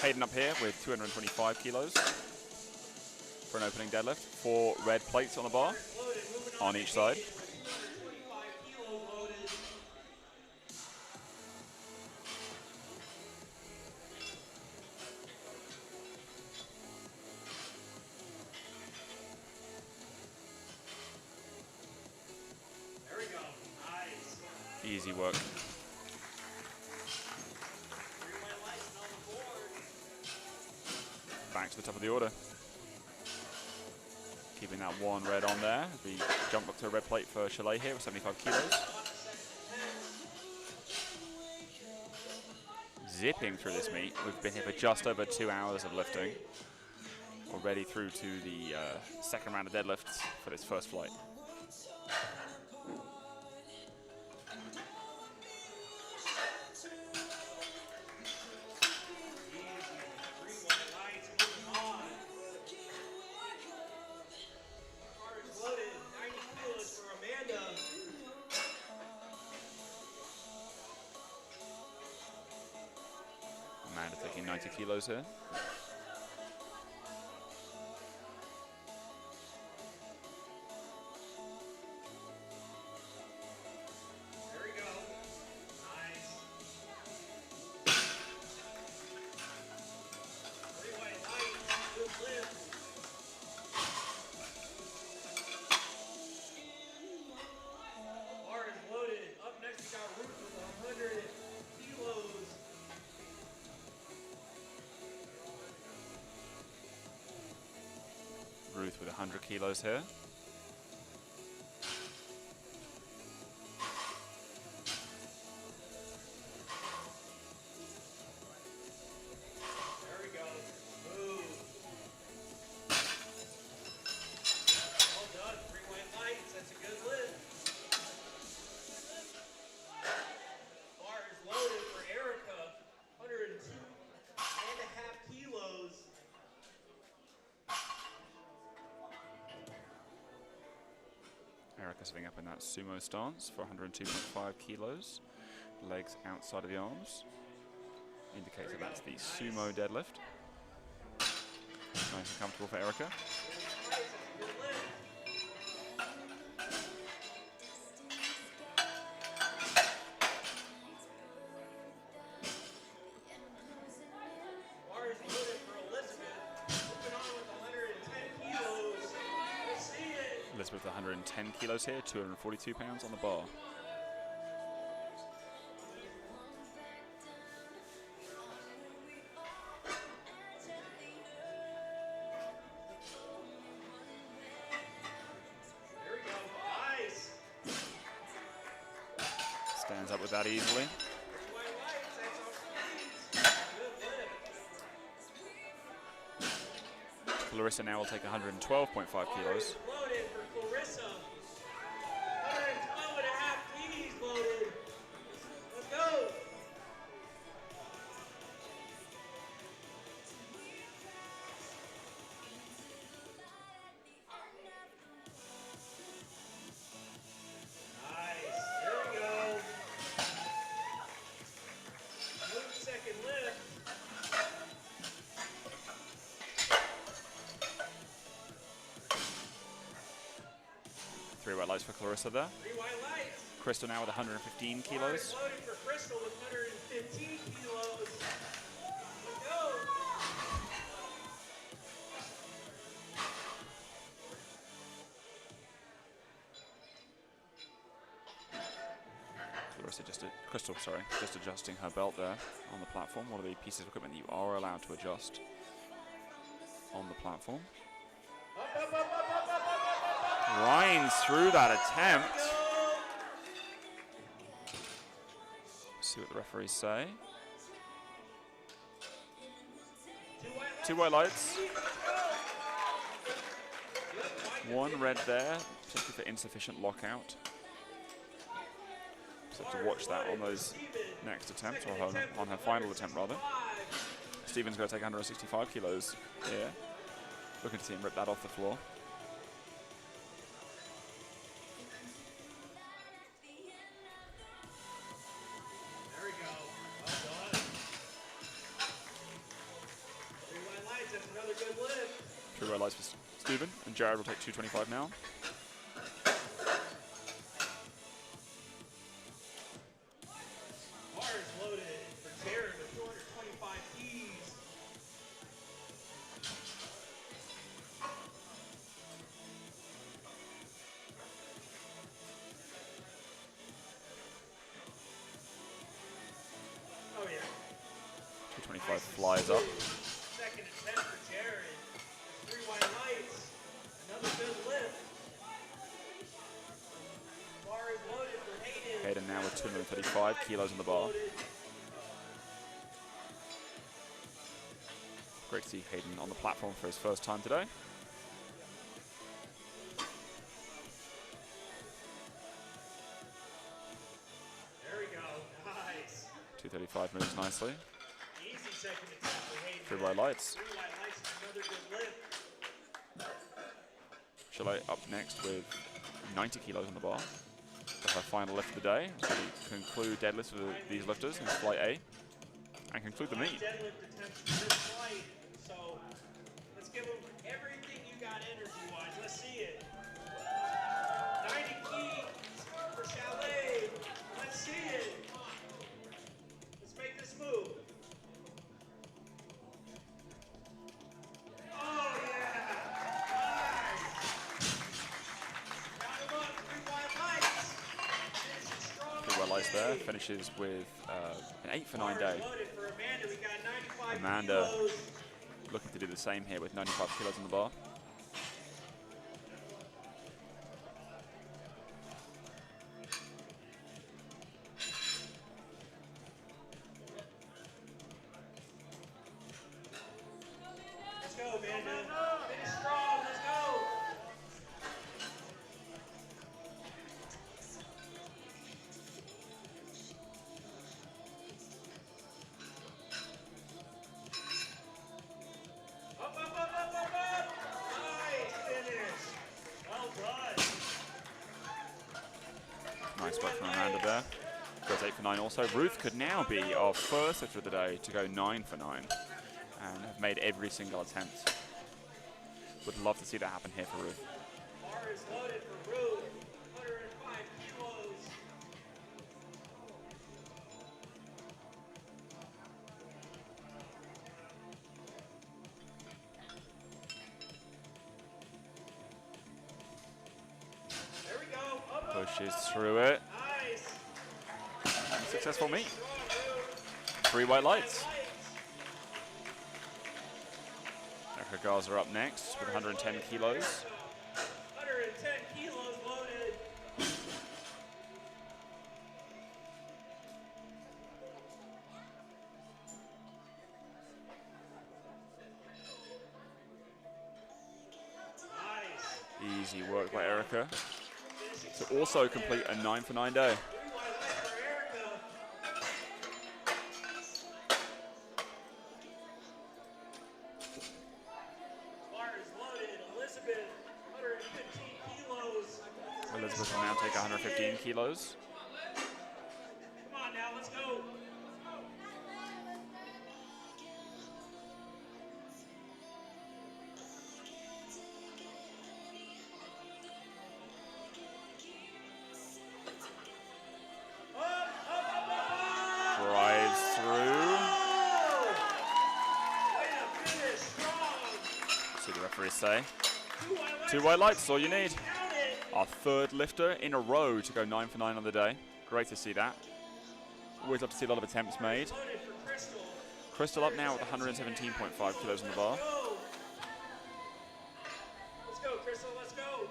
Hayden up here with 225 kilos for an opening deadlift. 4 red plates on the bar on each side. There we go. Nice. Easy work. Back to the top of the order. Keeping that 1 red on there. We jump up to a red plate for Chalet here with 75 kilos. Zipping through this meet. We've been here for just over 2 hours of lifting. Already through to the second round of deadlifts for this first flight. Amanda taking 90 kilos here. There we go. Nice. 3 white lights. Good lift. Bar is loaded. Up next we got Ruth with 100 kilos. Ruth with 100 kilos here. There we go. Move. Well done. 3 white lights. That's a good lift. Bar is loaded for Erica. 102.5 kilos. Erica sitting up in that sumo stance for 102.5 kilos. Legs outside of the arms. Indicates that that's the sumo deadlift. Nice and comfortable for Erica. Bar is loaded for Elizabeth. Moving on with 110 kilos. Let's see it. Elizabeth with 110 kilos here, 242 pounds on the bar. There we go. Nice. Stands up with that easily. White lights. That's off the good lift. Clarissa now will take 112.5 kilos. Loaded for Clarissa. 112.5 keys loaded. Let's go. Nice. There we go. Good second lift. 3 white lights for Clarissa there. 3 white lights. Crystal now with 115 Bar is kilos. loaded for Crystal with 115 kilos. Let's go. Crystal, just adjusting her belt there on the platform. One of the pieces of equipment that you are allowed to adjust on the platform. Grinds through that attempt. See what the referees say. 2 white lights. 1 red there, potentially for insufficient lockout. So have to watch that on those next attempts, or on her final attempt rather. Stephen's going to take 165 kilos here. Looking to see him rip that off the floor. And Jared will take 225 now. Bar is loaded for Jared with 225 keys. Oh yeah. 225 flies up. Second attempt for Jared. 3 white lights. Another good lift. Bar is loaded for Hayden. Hayden now with 235 kilos on the bar. Great to see Hayden on the platform for his first time today. There we go. Nice. 235 moves nicely. Easy second attempt for Hayden. 3 white lights. 3 white lights is another good lift. Chalet up next with 90 kilos on the bar for her final lift of the day. So we conclude deadlifts for these lifters in flight A and conclude the meet. Deadlift attempts for this flight. So let's give them everything you got energy-wise. Let's see it. 90 keys for Chalet. Let's see it. Let's make this move. Oh, yeah. Nice. Count 'em up. 3 white lights. Finishing strong. 3 white lights there. Finishes with an 8 for 9 Bar day. is loaded for Amanda. We got 95 Amanda kilos. looking to do the same here with 95 kilos on the bar. Let's go, Amanda. Finish strong. Let's go. Up, up, up, up, up, up. Nice finish. Well done. Nice work from Amanda there. Goes 8 for 9 also. Ruth could now be our first lifter of the day to go 9 for 9 and have made every single attempt. Would love to see that happen here for Ruth. Bar is loaded for Ruth. 105 kilos. There we go. Up, up, Pushes up, up. through it. Nice. Successful meet. Strong, Ruth. 3 white lights. Lights. Erica Garza up next with 110 kilos. 110 kilos loaded. Nice. Easy work by Erica to also complete a 9 for 9 day. 3 white lights for Erica. Bar is loaded. Elizabeth, 115 kilos. Elizabeth will now take 115 kilos. Come on now, let's go. Up, up, up, up, up. Drives through. Way to finish strong. See the referee say. 2 white lights. 2 white lights, all you need. Count it. Our third lifter in a row to go 9 for 9 on the day. Great to see that. Always love to see a lot of attempts made. Loaded for Crystal. Crystal up now with 117.5 kilos on the bar. Go. Let's go, Crystal. Let's go.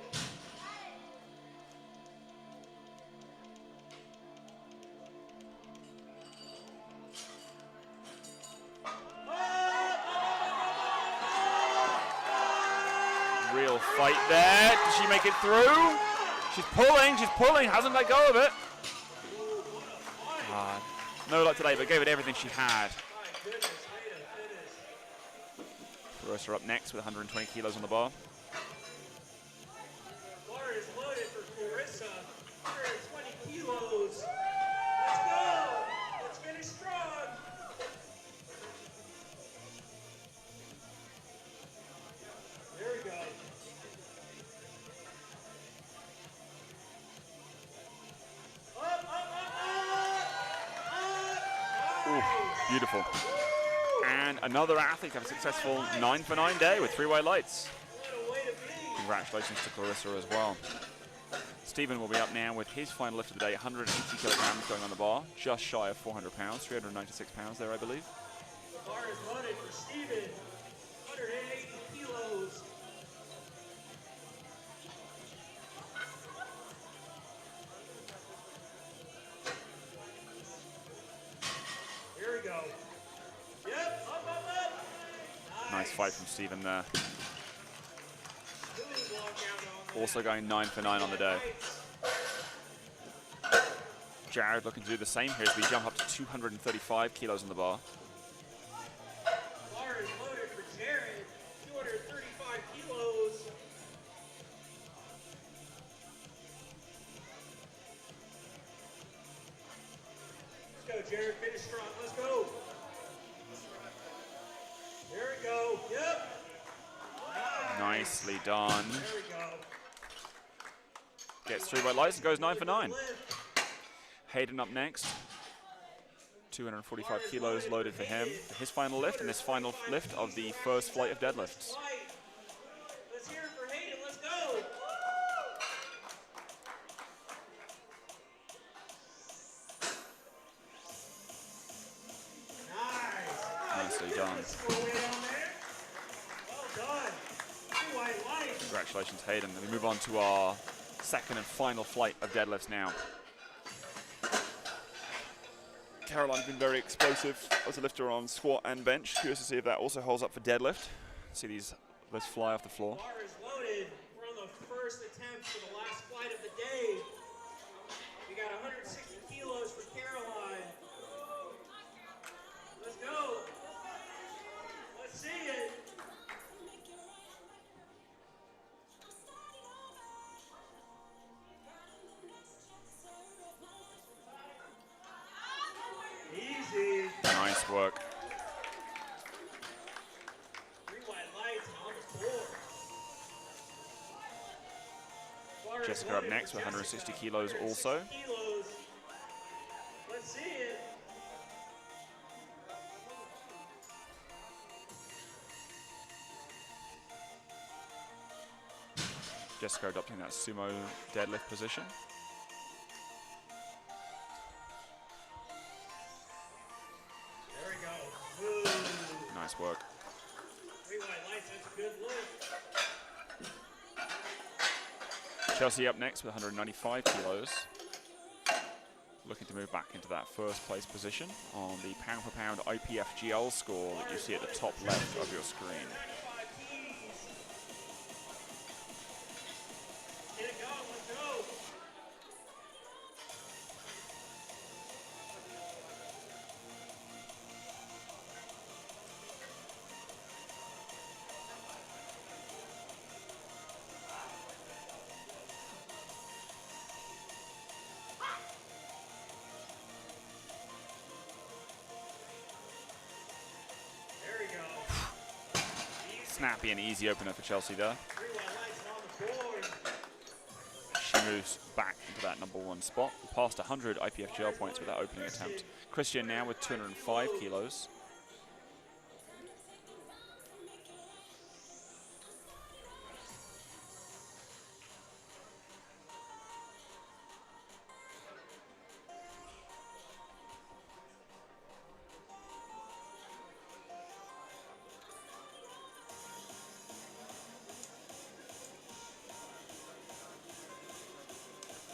Real fight there. Does she make it through? She's pulling, hasn't let go of it. No luck today, but gave it everything she had. My goodness, way to finish. Clarissa up next with 120 kilos on the bar. Bar is loaded for Clarissa. 120 kilos. Let's go. Let's finish strong. There we go. Beautiful. And another athlete have a successful 9 for 9 day with 3 white lights. Congratulations to Clarissa as well. Stephen will be up now with his final lift of the day, 180 kilograms going on the bar, just shy of 400 pounds, 396 pounds there, I believe. The bar is loaded for Stephen, 180 kilos. Here we go. Yep, up, up, up. Nice fight from Stephen there. Smooth walk out on that. Also going 9 for 9 on the day. Jared looking to do the same here as we jump up to 235 kilos on the bar. Bar is loaded for Jared, 235 kilos. Let's go, Jared. Finish strong. Let's go. There we go. Yep. Nice. Nicely done. There we go. Gets 3 white lights and goes 9 for 9. Lift. Hayden up next. 245 kilos loaded for him for his final lift and this final lift of the first flight of deadlifts. Let's hear it for Hayden. Let's go. Nice. Nicely done. Well done. 2 white lights. Congratulations, Hayden. And we move on to our second and final flight of deadlifts now. Caroline's been very explosive as a lifter on squat and bench. Curious to see if that also holds up for deadlift. See these lifts fly off the floor. Bar is loaded. We're on the first attempt for the last flight of the day. We got 160 kilos for Caroline. Let's go. Let's see it. Easy. Nice work. 3 white lights and on the floor. Bar is Jessica up loaded next for with 160 Jessica. kilos also. 160 kilos. Let's see it. Jessica adopting that sumo deadlift position. There we go. Ooh. Nice work. 3 white lights, that's a good lift. Chelsea up next with 195 kilos. Looking to move back into that first place position on the pound for pound IPFGL score that you see at the top left of your screen. 95 keys. Get it going, let's go. There we go. Snappy and easy opener for Chelsea there. 3 white lights and on the board. She moves back into that number 1 spot. Past 100 IPFGL points with that opening attempt. Christian now with 205 kilos.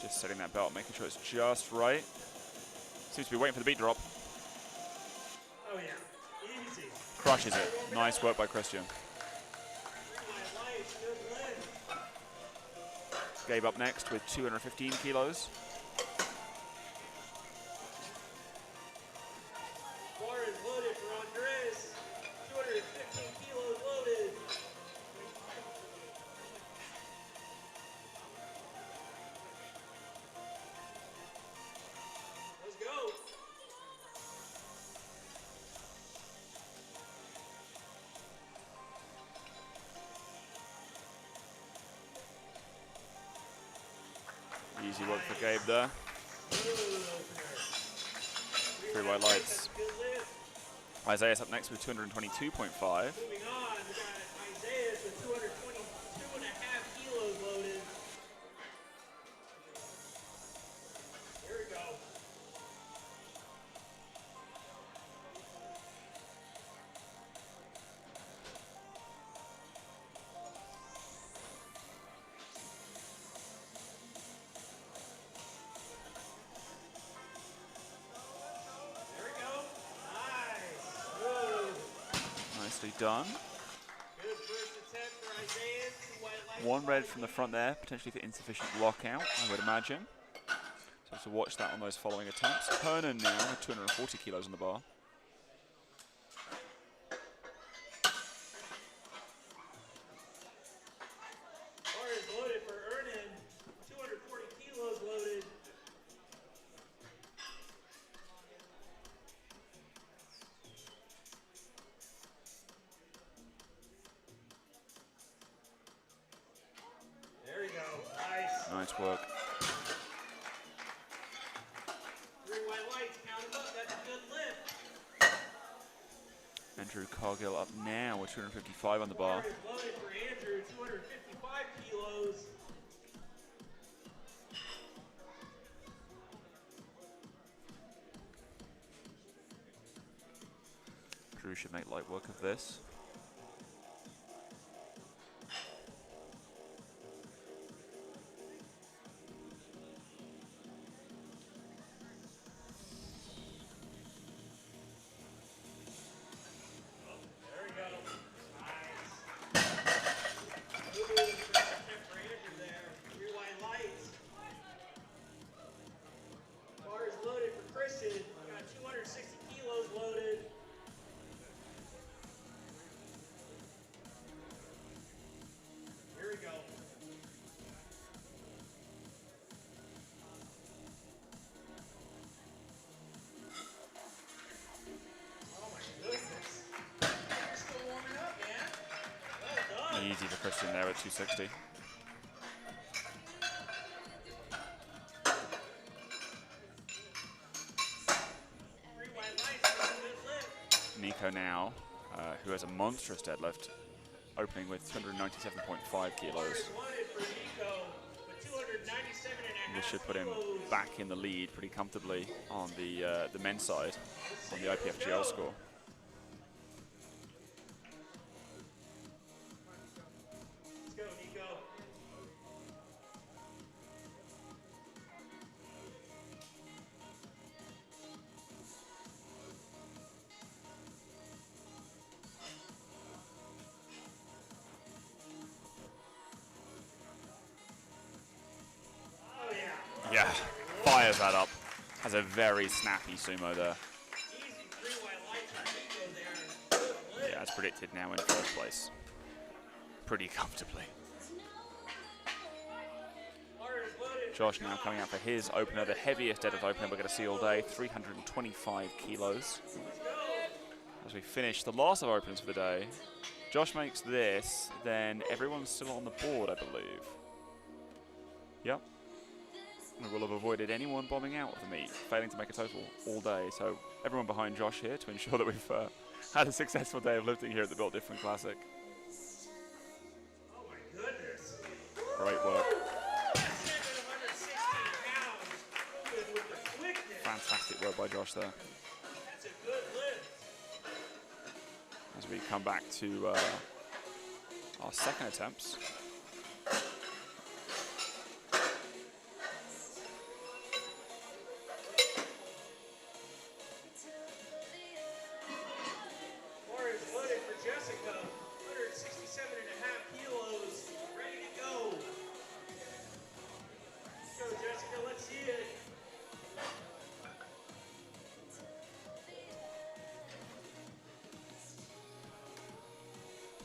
Just setting that belt, making sure it's just right. Seems to be waiting for the beat drop. Oh yeah, easy. Crushes it. Nice work by Christian. 3 white lights, good lift. Gabe up next with 215 kilos. Bar is loaded for Andres. 215 kilos loaded. Let's go. Easy work for Gabe there. Good opener. 3 white lights. Good lift. Isaiah's up next with 222.5. Moving on, we got Isaiah with 222.5 kilos loaded. Here we go. There we go. Nice. Good. Nicely done. Good first attempt for Isaiah. 2 white lights. One red from the front there, potentially for insufficient lockout, I would imagine. So to watch that on those following attempts. Hernan now with 240 kilos on the bar. Bar is loaded for Ernan. 240 kilos loaded. There you go. Nice. Nice work. 3 white lights. Count them up. That's a good lift. Andrew Cargill up now with 255 on the bar. Bar is loaded for Andrew. 255 kilos. Drew should make light work of this. There we go. Nice. Ooh, first attempt for Andrew there. 3 white lights. Bar is loaded for Christian. Got 260 kilos loaded. Here we go. Oh my goodness. You're still warming up, man. Well done. Easy for Christian there at 260. Three white lights for a good lift. Nico now, who has a monstrous deadlift, opening with 297.5 Bar kilos. is loaded for Nico with 297.5 This should put him kilos. back in the lead pretty comfortably on the men's side on the IPFGL score. Let's go, Nico. Oh yeah. Yeah, fires that up. Has a very snappy sumo there. Easy 3 white lights for Nico there. Good lift. Yeah, as predicted now in first place. Pretty comfortably. Bar is loaded for Josh now coming out for his opener, the heaviest deadlift opener we're going to see all day, 325 kilos. Let's go. As we finish the last of our openers for the day, Josh makes this, then everyone's still on the board, I believe. Yep. We will have avoided anyone bombing out of the meet, failing to make a total all day. So everyone behind Josh here to ensure that we've had a successful day of lifting here at the Built Different Classic. Oh my goodness. Great work. 716 pounds. Moving with the quickness. Fantastic work by Josh there. That's a good lift. As we come back to our second attempts. Bar is loaded for Jessica. 167.5 kilos. Ready to go. Let's go, Jessica. Let's see it.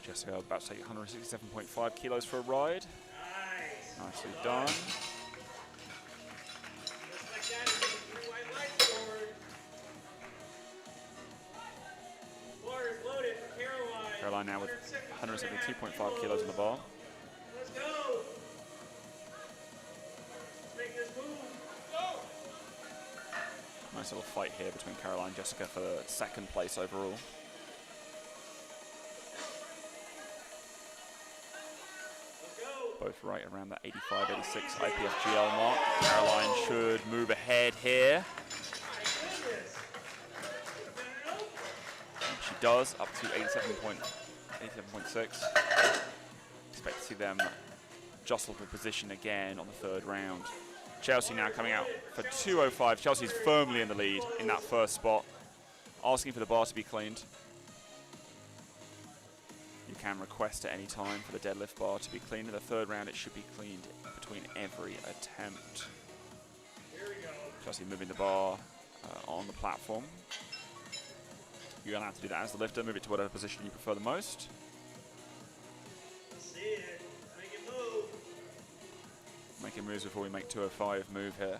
Jessica about to take 167.5 kilos for a ride. Nice. Nicely done. Just like that, it's 3 white lights forward. Bar is loaded for Caroline. Caroline now with 172.5 kilos on the bar. Let's go. Let's make this move. Go. Nice little fight here between Caroline and Jessica for second place overall. Both right around that 85, 86 IPFGL mark. Caroline should move ahead here. She does, up to 87.6. Expect to see them jostle for position again on the third round. Chelsea now coming out for 205. Chelsea's firmly in the lead in that first spot, asking for the bar to be cleaned. You can request at any time for the deadlift bar to be cleaned. In the third round, it should be cleaned between every attempt. Chelsea moving the bar on the platform. You're allowed to do that as the lifter. Move it to whatever position you prefer the most. See it. Make it move. Making moves before we make 205 move here.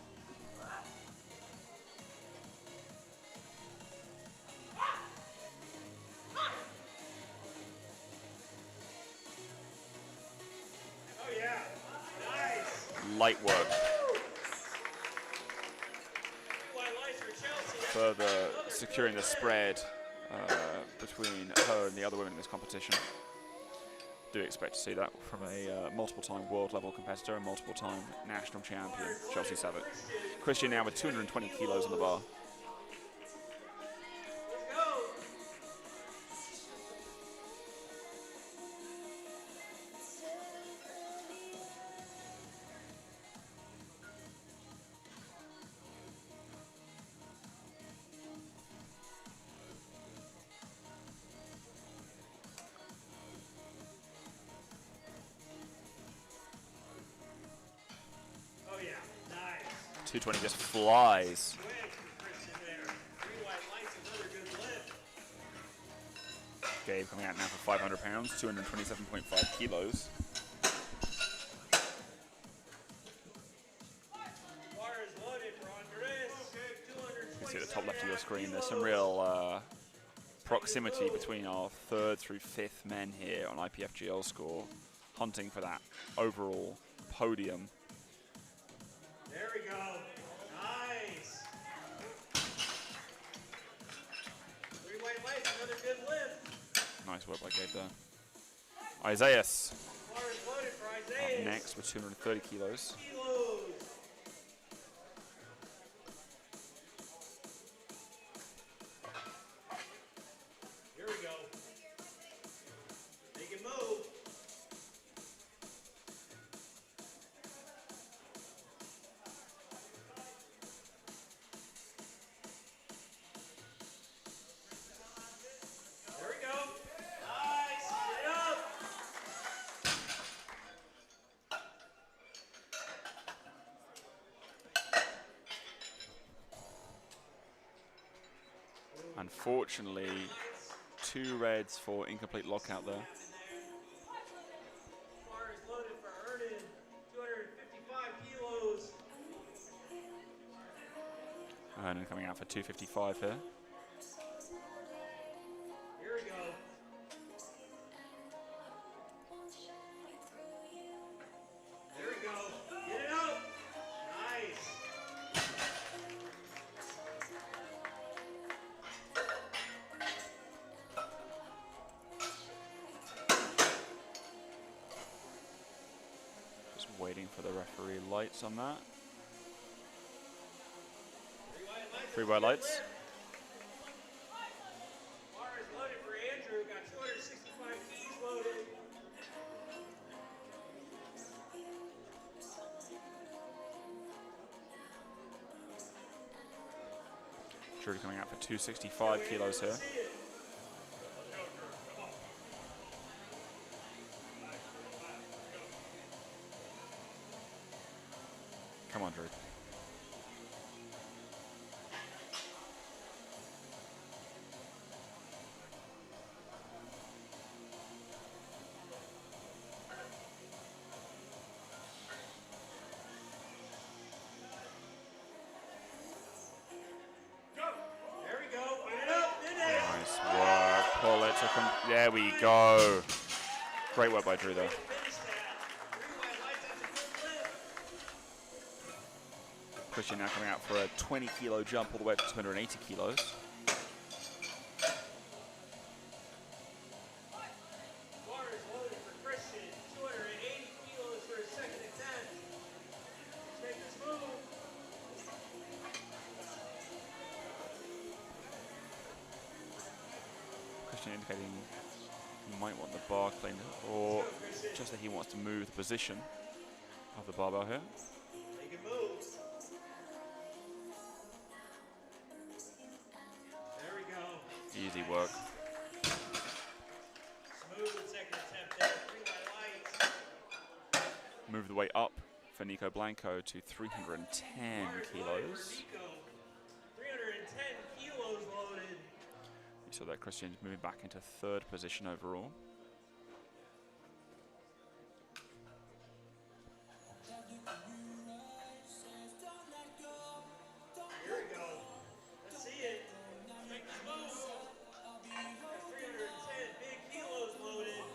Oh yeah. Nice. Light work. White lights for Chelsea. Further securing the spread between her and the other women in this competition. Do expect to see that from a multiple-time world level competitor and multiple-time national champion, Chelsea Savick. Christian now with 220 kilos on the bar. Let's go. Oh yeah. Nice. 220 just flies. Swing from Christian there. 3 white lights, another good lift. Gabe coming out now for 500 pounds, 227.5 kilos. Bar is loaded for Andres. You can see at the top left of your screen, there's some real proximity between our third through fifth men here on IPFGL score, hunting for that overall podium. There we go. Nice. 3 white lights, another good lift. Nice work by Gabe there. Isaias Bar is loaded for up Isaiah. next with 230 kilos. Kilos. Here we go. Make it move. There we go. Nice. Get up. Unfortunately, 2 reds for incomplete lockout there. Bar is loaded for Ernan. 255 kilos. And coming out for 255 here. Here we go. There we go. Get it up. Nice. Just waiting for the referee lights on that. 3 white lights. Bar is loaded for Andrew. Got 265 keys loaded. Drury coming out for 265 kilos here. See it. Come on, Drew. There we go. Get it up. Did it. Nice work. Pull it to there we go. Great work by Drew there. Finish that. 3 white lights. That's a good lift. Christian now coming out for a 20-kilo jump all the way up to 280 kilos. Bar is loaded for Christian. 280 kilos for his second attempt. Let's make this move. Christian indicating he might want the bar cleaned, or just that he wants to move the position of the barbell here. Make it move. There we go. Easy work. Smooth second attempt there. 3 white lights. Move the weight up for Nico Blanco to 310 Bar is loaded kilos. for Nico. 310 kilos loaded. You saw that Christian's moving back into third position overall. Here we go. Let's see it. Make this move. That's 310 big kilos loaded.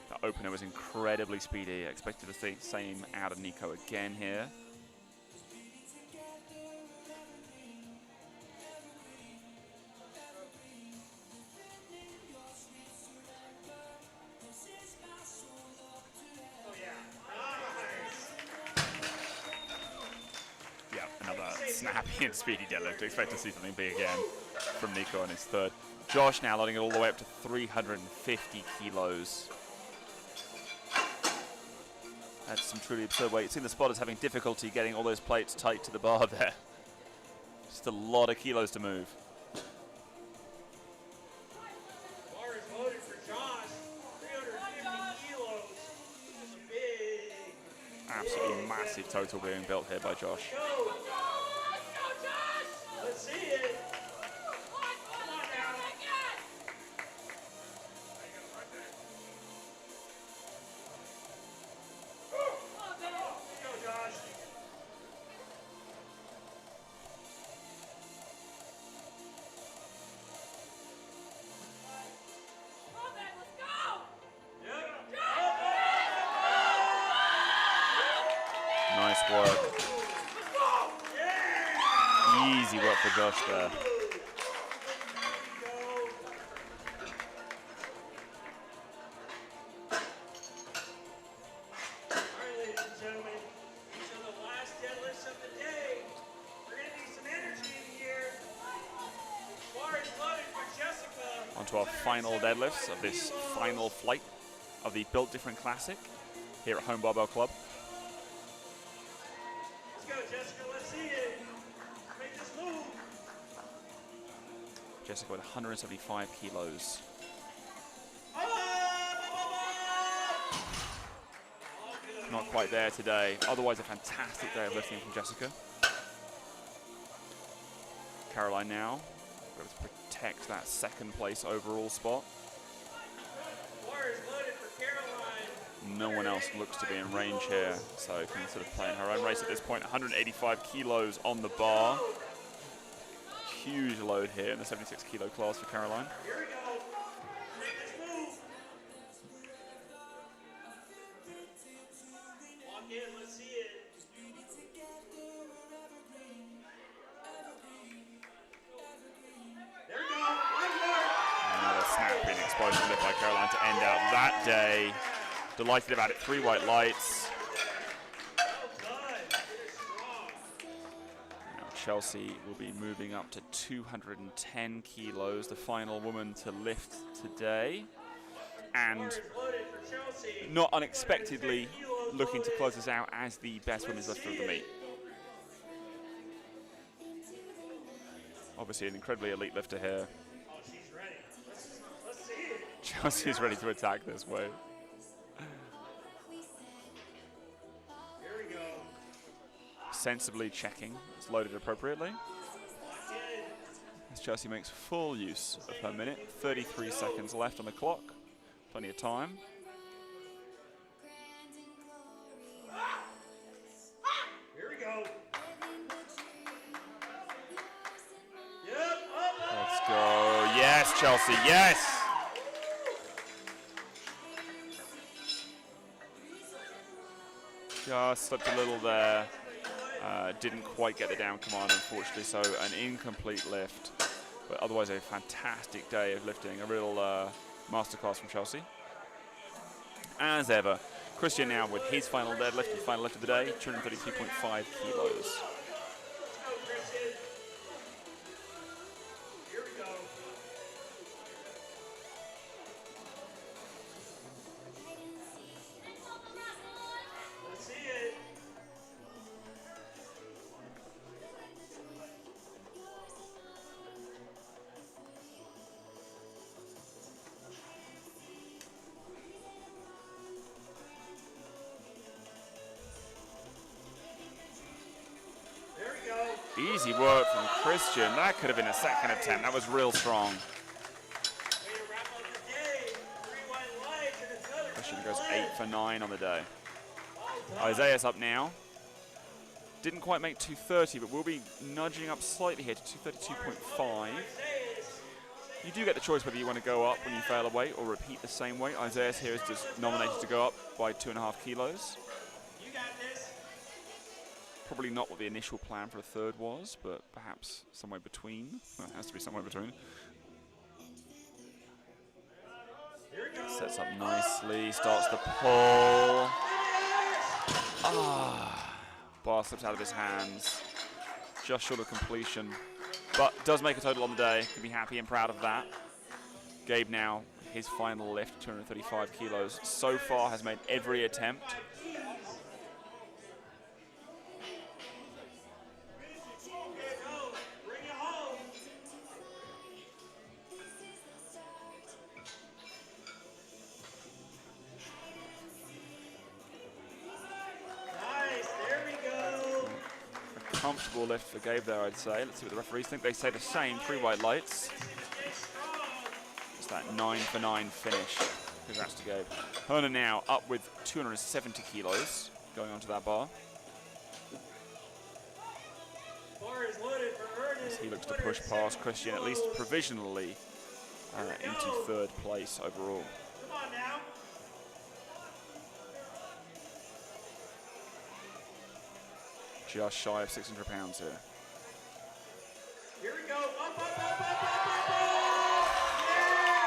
That opener was incredibly speedy. I expected to see the same out of Nico again here. Oh yeah. Nice. Yeah, another snappy and speedy deadlift. Expect to see something big again from Nico on his third. Josh now loading it all the way up to 350 kilos. That's some truly absurd weight. You've seen the spotters having difficulty getting all those plates tight to the bar there. Just a lot of kilos to move. Bar is loaded for Josh. 350 kilos. That's a big. Absolutely massive total being built here by Josh. Go. Let's see it. Come on now. Go, Josh. Nice work. Easy work for Josh there. Alright, ladies and gentlemen, these are the last deadlifts of the day. We're going to need some energy in here. Bar is loaded for Jessica. On to our final deadlifts of this final flight of the Built Different Classic here at Home Barbell Club. Let's go, Jessica. Let's see it. Make this move. Jessica with 175 kilos. Not quite there today. Otherwise, a fantastic day of lifting from Jessica. Caroline now able to protect that second place overall spot. Bar is loaded for Caroline. No one else looks to be in range here, so can sort of play in her own race at this point. 185 kilos on the bar. Huge load here in the 76 kilo class for Caroline. Here we go. Make this move. Walk in. Let's see it. There we go. Another snapping explosion lift by Caroline to end out that day. Delighted about it. 3 white lights. Well done. Finish strong. Now Chelsea will be moving up to 210 kilos, the final woman to lift today. And Bar is loaded for Chelsea. not unexpectedly looking to close us out as the best women's lifter of the meet. Obviously an incredibly elite lifter here. Oh, she's ready. Let's see it. Chelsea's ready to attack this way. Here we go. Sensibly checking it's loaded appropriately. Lock in. As Chelsea makes full use of her minute. 33 seconds left on the clock. Plenty of time. Here we go. Yep. Up. Let's go. Yes, Chelsea, yes! Just slipped a little there. Didn't quite get the down command, unfortunately, so an incomplete lift. But otherwise a fantastic day of lifting, a real masterclass from Chelsea. As ever, Christian now with his final deadlift, his final lift of the day, 232.5 kilos. Easy work from Christian. That could have been a second attempt. That was real strong. Christian goes 8 for 9 on the day. Isaiah's up now. Didn't quite make 230, but we'll be nudging up slightly here to 232.5. You do get the choice whether you want to go up when you fail a weight or repeat the same weight. Isaiah's here is just nominated to go up by 2.5 kilos. Probably not what the initial plan for a third was, but perhaps somewhere between. Well, it has to be somewhere between. Sets up nicely, starts the pull. Bar slips out of his hands. Just short of completion, but does make a total on the day. Can be happy and proud of that. Gabe now, his final lift, 235 kilos. So far has made every attempt. Comfortable lift for Gabe there, I'd say. Let's see what the referees think. They say the same, 3 white lights. It's that 9 for 9 finish. Congrats to Gabe. Hernan now up with 270 kilos going onto that bar. As he looks to push past Christian, at least provisionally, into 3rd place overall. Come on now. Just shy of 600 pounds here. Here we go. Up, up, up, up, up, up, up. Yeah!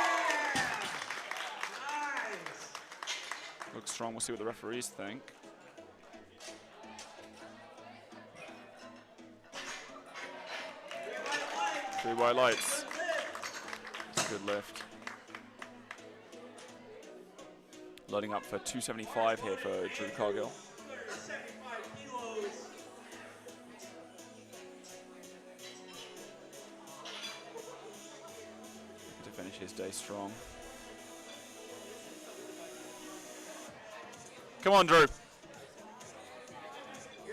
Nice. Looks strong. We'll see what the referees think. Three white lights. It's a good lift. Loading up for 275 here for Drew Cargill. Finish his day strong. Come on, Drew. Here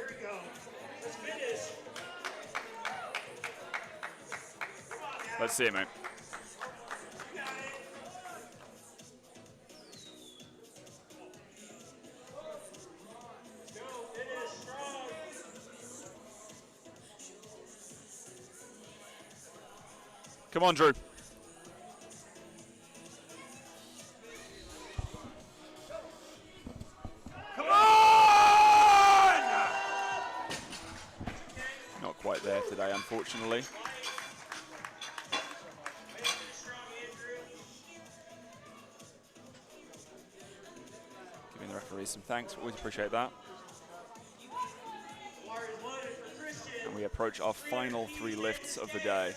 we go. Let's finish. Come on now. Let's see it, mate. You got it. Let's go. Finish strong. Come on, Drew. Today, unfortunately. Giving the referees some thanks, always appreciate that. And we approach our final 3 lifts of the day.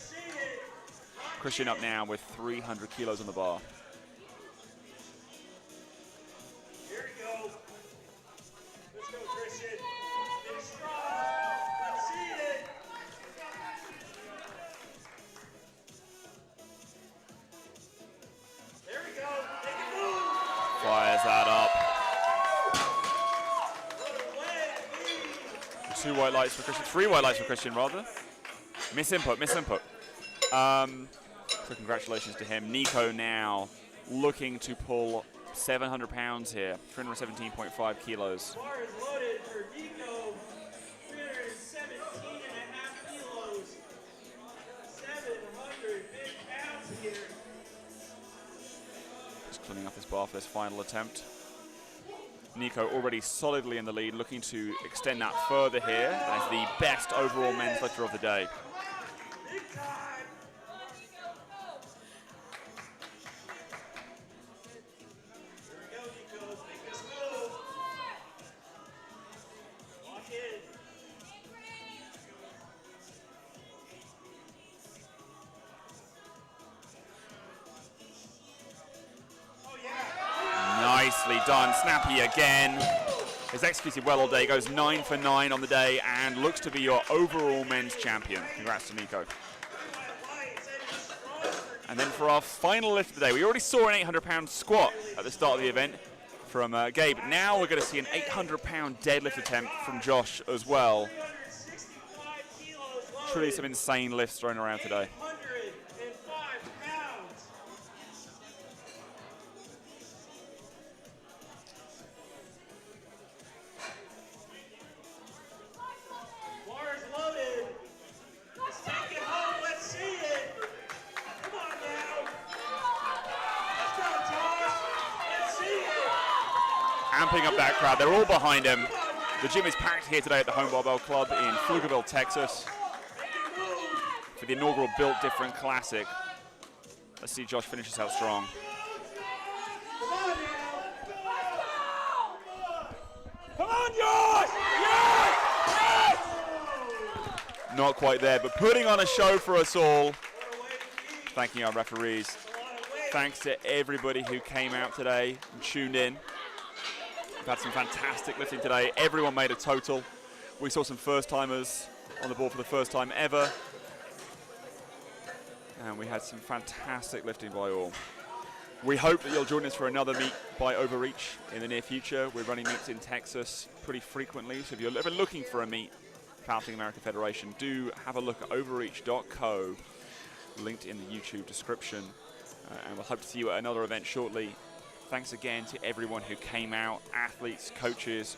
Christian up now with 300 kilos on the bar. Here we go. Let's go, Christian. Finish strong. Fires that up. 2 white lights for Christian. 3 white lights for Christian, rather. Miss input. So congratulations to him. Nico now looking to pull 700 pounds here. 317.5 kilos. Bar is loaded for Nico. 317.5 kilos. 700 big pounds here. Just cleaning up his bar for this final attempt. Nico already solidly in the lead, looking to extend that further here as the best overall men's lifter of the day. Nicely done, snappy again. Has executed well all day, goes 9 for 9 on the day and looks to be your overall men's champion. Congrats to Nico. And then for our final lift of the day, we already saw an 800-pound squat at the start of the event from Gabe. Now we're going to see an 800-pound deadlift attempt from Josh as well. Truly some insane lifts thrown around today. Amping up that crowd, they're all behind him. The gym is packed here today at the Home Barbell Club in Pflugerville, Texas for the inaugural Built Different Classic. Let's see Josh finish this out strong. Come on, Josh! Yes! Yes! Not quite there, but putting on a show for us all. Thanking our referees. Thanks to everybody who came out today and tuned in. We've had some fantastic lifting today. Everyone made a total. We saw some first-timers on the board for the first time ever. And we had some fantastic lifting by all. We hope that you'll join us for another meet by Overreach in the near future. We're running meets in Texas pretty frequently, so if you're ever looking for a meet, Powerlifting America Federation, do have a look at overreach.co, linked in the YouTube description. And we'll hope to see you at another event shortly. Thanks again to everyone who came out, athletes, coaches,